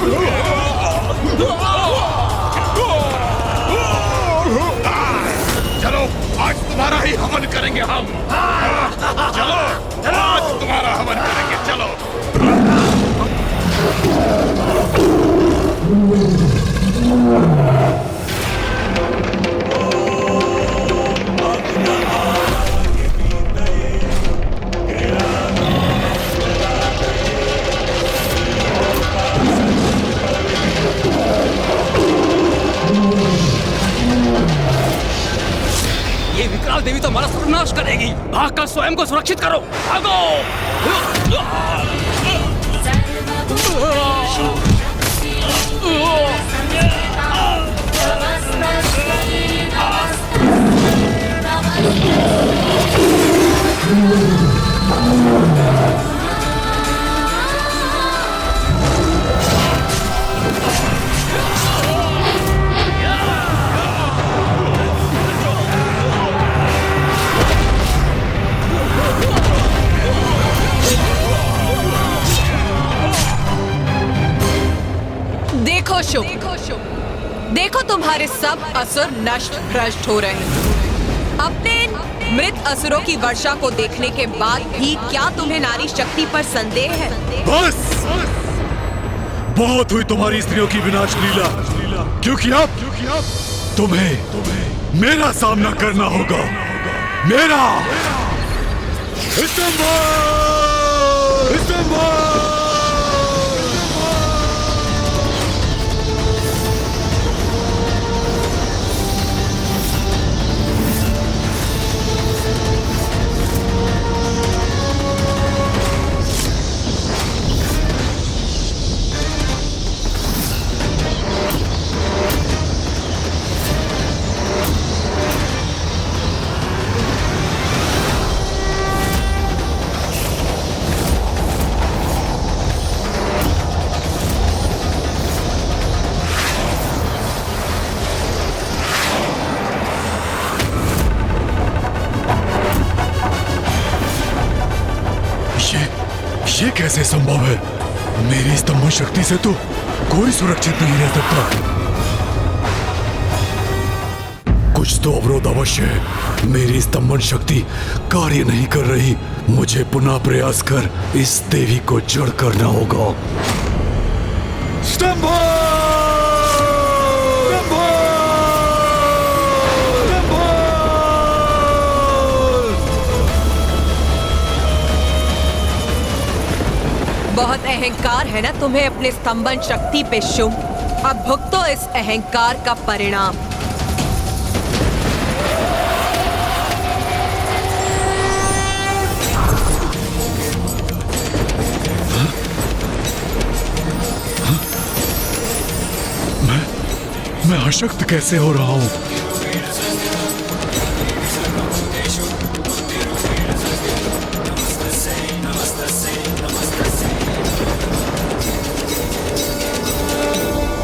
चलो आज तुम्हारा ही हवन करेंगे हम। चलो आज तुम्हारा हवन करेंगे। चलो ये विकराल देवी तो हमारा सर्वनाश करेगी। भागकर स्वयं को सुरक्षित करो। भागो। देखो शुभ, देखो तुम्हारे सब असुर नष्ट भ्रष्ट हो रहे हैं। अपने इन मृत असुरों की वर्षा को देखने के बाद भी क्या तुम्हें नारी शक्ति पर संदेह है? बस बहुत हुई तुम्हारी स्त्रियों की विनाश लीला, क्योंकि अब तुम्हें मेरा सामना करना होगा। मेरा ये कैसे संभव है? मेरी स्तंभन शक्ति से तो कोई सुरक्षित नहीं रह सकता। कुछ तो अवरोध अवश्य है। मेरी स्तंभन शक्ति कार्य नहीं कर रही। मुझे पुनः प्रयास कर इस देवी को जड़ करना होगा। बहुत अहंकार है ना तुम्हें अपने स्तंभन शक्ति पे शुभ। अब भुगतो इस अहंकार का परिणाम। मैं अशक्त कैसे हो रहा हूं?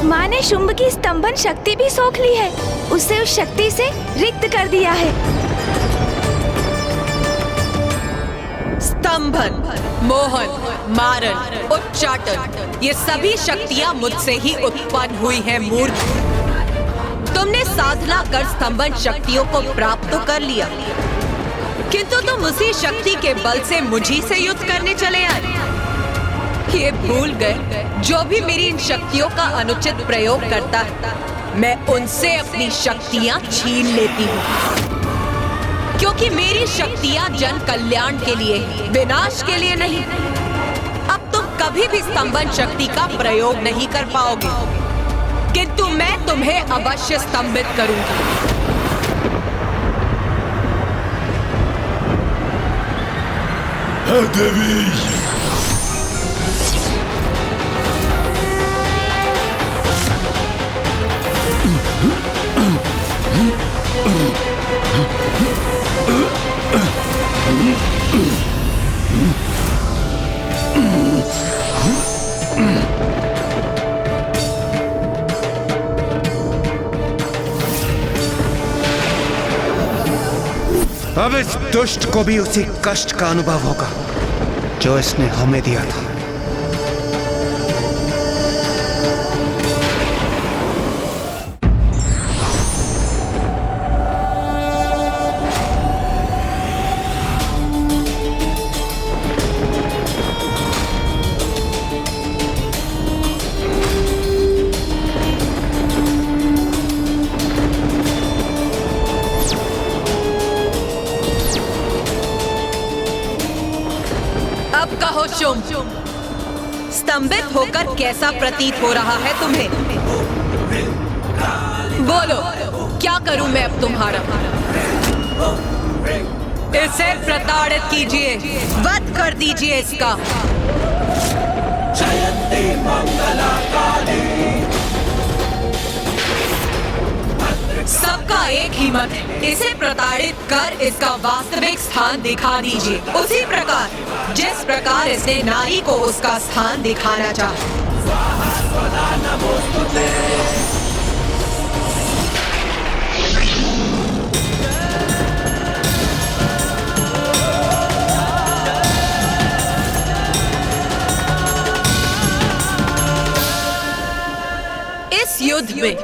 माँ ने शुंभ की स्तंभन शक्ति भी सोख ली है। उसे उस शक्ति से रिक्त कर दिया है। स्तंभन, मोहन, मारण, उच्चाटन, ये सभी शक्तियां मुझसे ही उत्पन्न हुई हैं मूर्ख। तुमने साधना कर स्तंभन शक्तियों को प्राप्त तो कर लिया, किंतु तुम उसी शक्ति के बल से मुझी से युद्ध करने चले आए। ये भूल गए जो भी मेरी इन शक्तियों का अनुचित प्रयोग करता है, मैं उनसे अपनी शक्तियां छीन लेती हूँ। क्योंकि मेरी शक्तियां जन कल्याण के लिए, विनाश के लिए नहीं। अब तुम कभी भी स्तंभन शक्ति का प्रयोग नहीं कर पाओगे, किंतु मैं तुम्हें अवश्य स्तंभित करूंगी। देवी, अब इस दुष्ट को भी उसी कष्ट का अनुभव होगा जो इसने हमें दिया था। स्तंभित होकर कैसा प्रतीत हो रहा है तुम्हें? बोलो, क्या करूं मैं अब तुम्हारा? इसे प्रताड़ित कीजिए, वध कर दीजिए इसका। सबका एक ही मत है, इसे प्रताड़ित कर इसका वास्तविक स्थान दिखा दीजिए, उसी प्रकार जिस प्रकार इसने नारी को उसका स्थान दिखाना चाहा। इस युद्ध में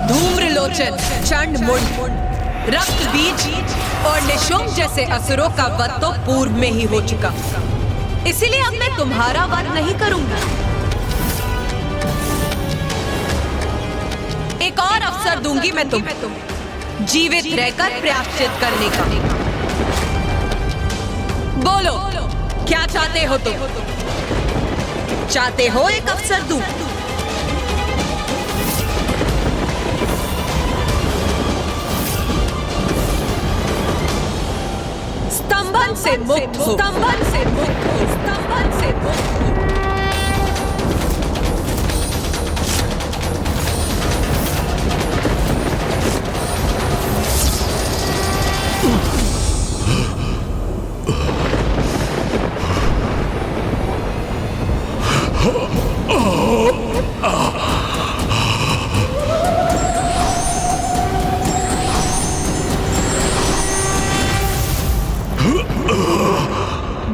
धूम्रलोचन, चंडमुंड, रक्त बीज और निशुंभ जैसे असुरों का वध तो पूर्व में ही हो चुका, इसीलिए अब मैं तुम्हारा वध नहीं करूंगा। एक और अवसर दूंगी मैं तुम्हें जीवित रहकर प्रायश्चित करने का। बोलो, क्या चाहते हो तुम? चाहते हो एक अवसर दूं? स्तंभन से मुक्त हो, स्तंभन से मुक्त हो, स्तंभन से मुक्त हो।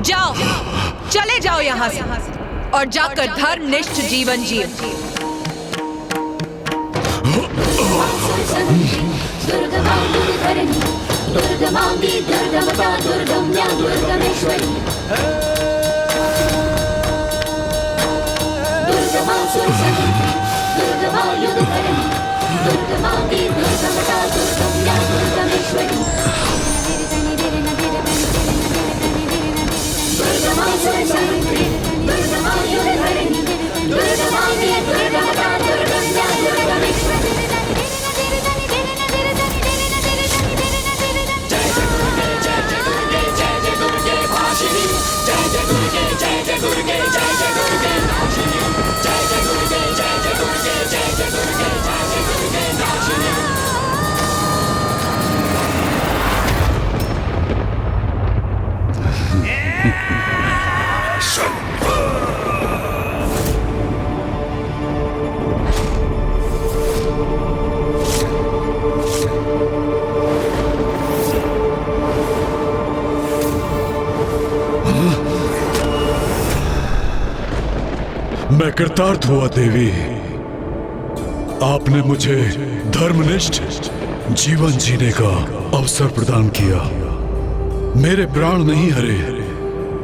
जाओ, चले जाओ यहाँ से और जाकर धर्मनिष्ठ जीवन जिए। दुर्गमांगी दुर्गमता दुर्गम्या दुर्गमेश्वरी दुर्गमा सुरसती दुर्गमा युद्धकरणी दुर्गमांगी दुर्गमता दुर्गम्या दुर्गमेश्वरी दुर्गमा सुरसती दुर्गमा युद्धकरणी दुर्गमांगी दुर्गमता दुर्गम्या दुर्गमेश्वरी मैं कृतार्थ हुआ देवी, आपने मुझे धर्मनिष्ठ जीवन जीने का अवसर प्रदान किया। मेरे प्राण नहीं हरे,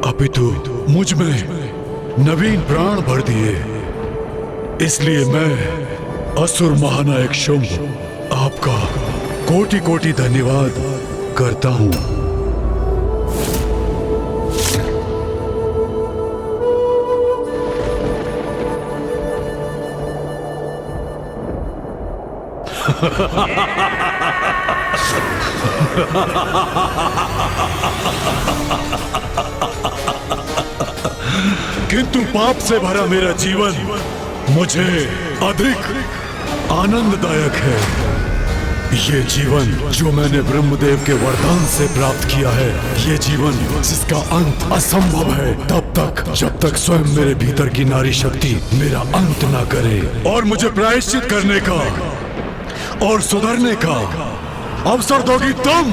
अपितु मुझ में नवीन प्राण भर दिए। इसलिए मैं असुर महानायक शुंभ आपका कोटि कोटि धन्यवाद करता हूं। किंतु पाप से भरा मेरा जीवन मुझे अधिक आनंददायक है। ये जीवन जो मैंने ब्रह्मदेव के वरदान से प्राप्त किया है, ये जीवन जिसका अंत असंभव है तब तक जब तक स्वयं मेरे भीतर की नारी शक्ति मेरा अंत ना करे और मुझे प्रायश्चित करने का और सुधरने का अवसर दोगी तुम।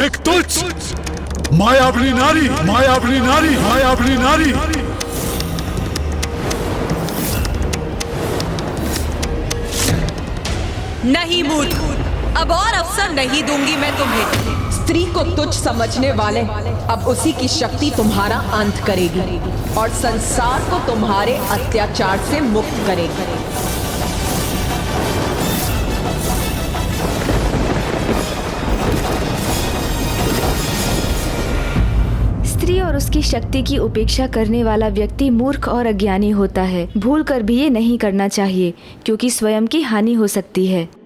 एक तुच्छ मायावनी नारी, मायावनी नारी, मायावनी नारी। नहीं मूर्ख, अब और अवसर नहीं दूंगी मैं तुम्हें। स्त्री को तुच्छ समझने वाले अब उसी की शक्ति तुम्हारा अंत करेगी और संसार को तुम्हारे अत्याचार से मुक्त करेगी। स्त्री और की शक्ति की उपेक्षा करने वाला व्यक्ति मूर्ख और अज्ञानी होता है। भूल कर भी ये नहीं करना चाहिए क्योंकि स्वयं की हानि हो सकती है।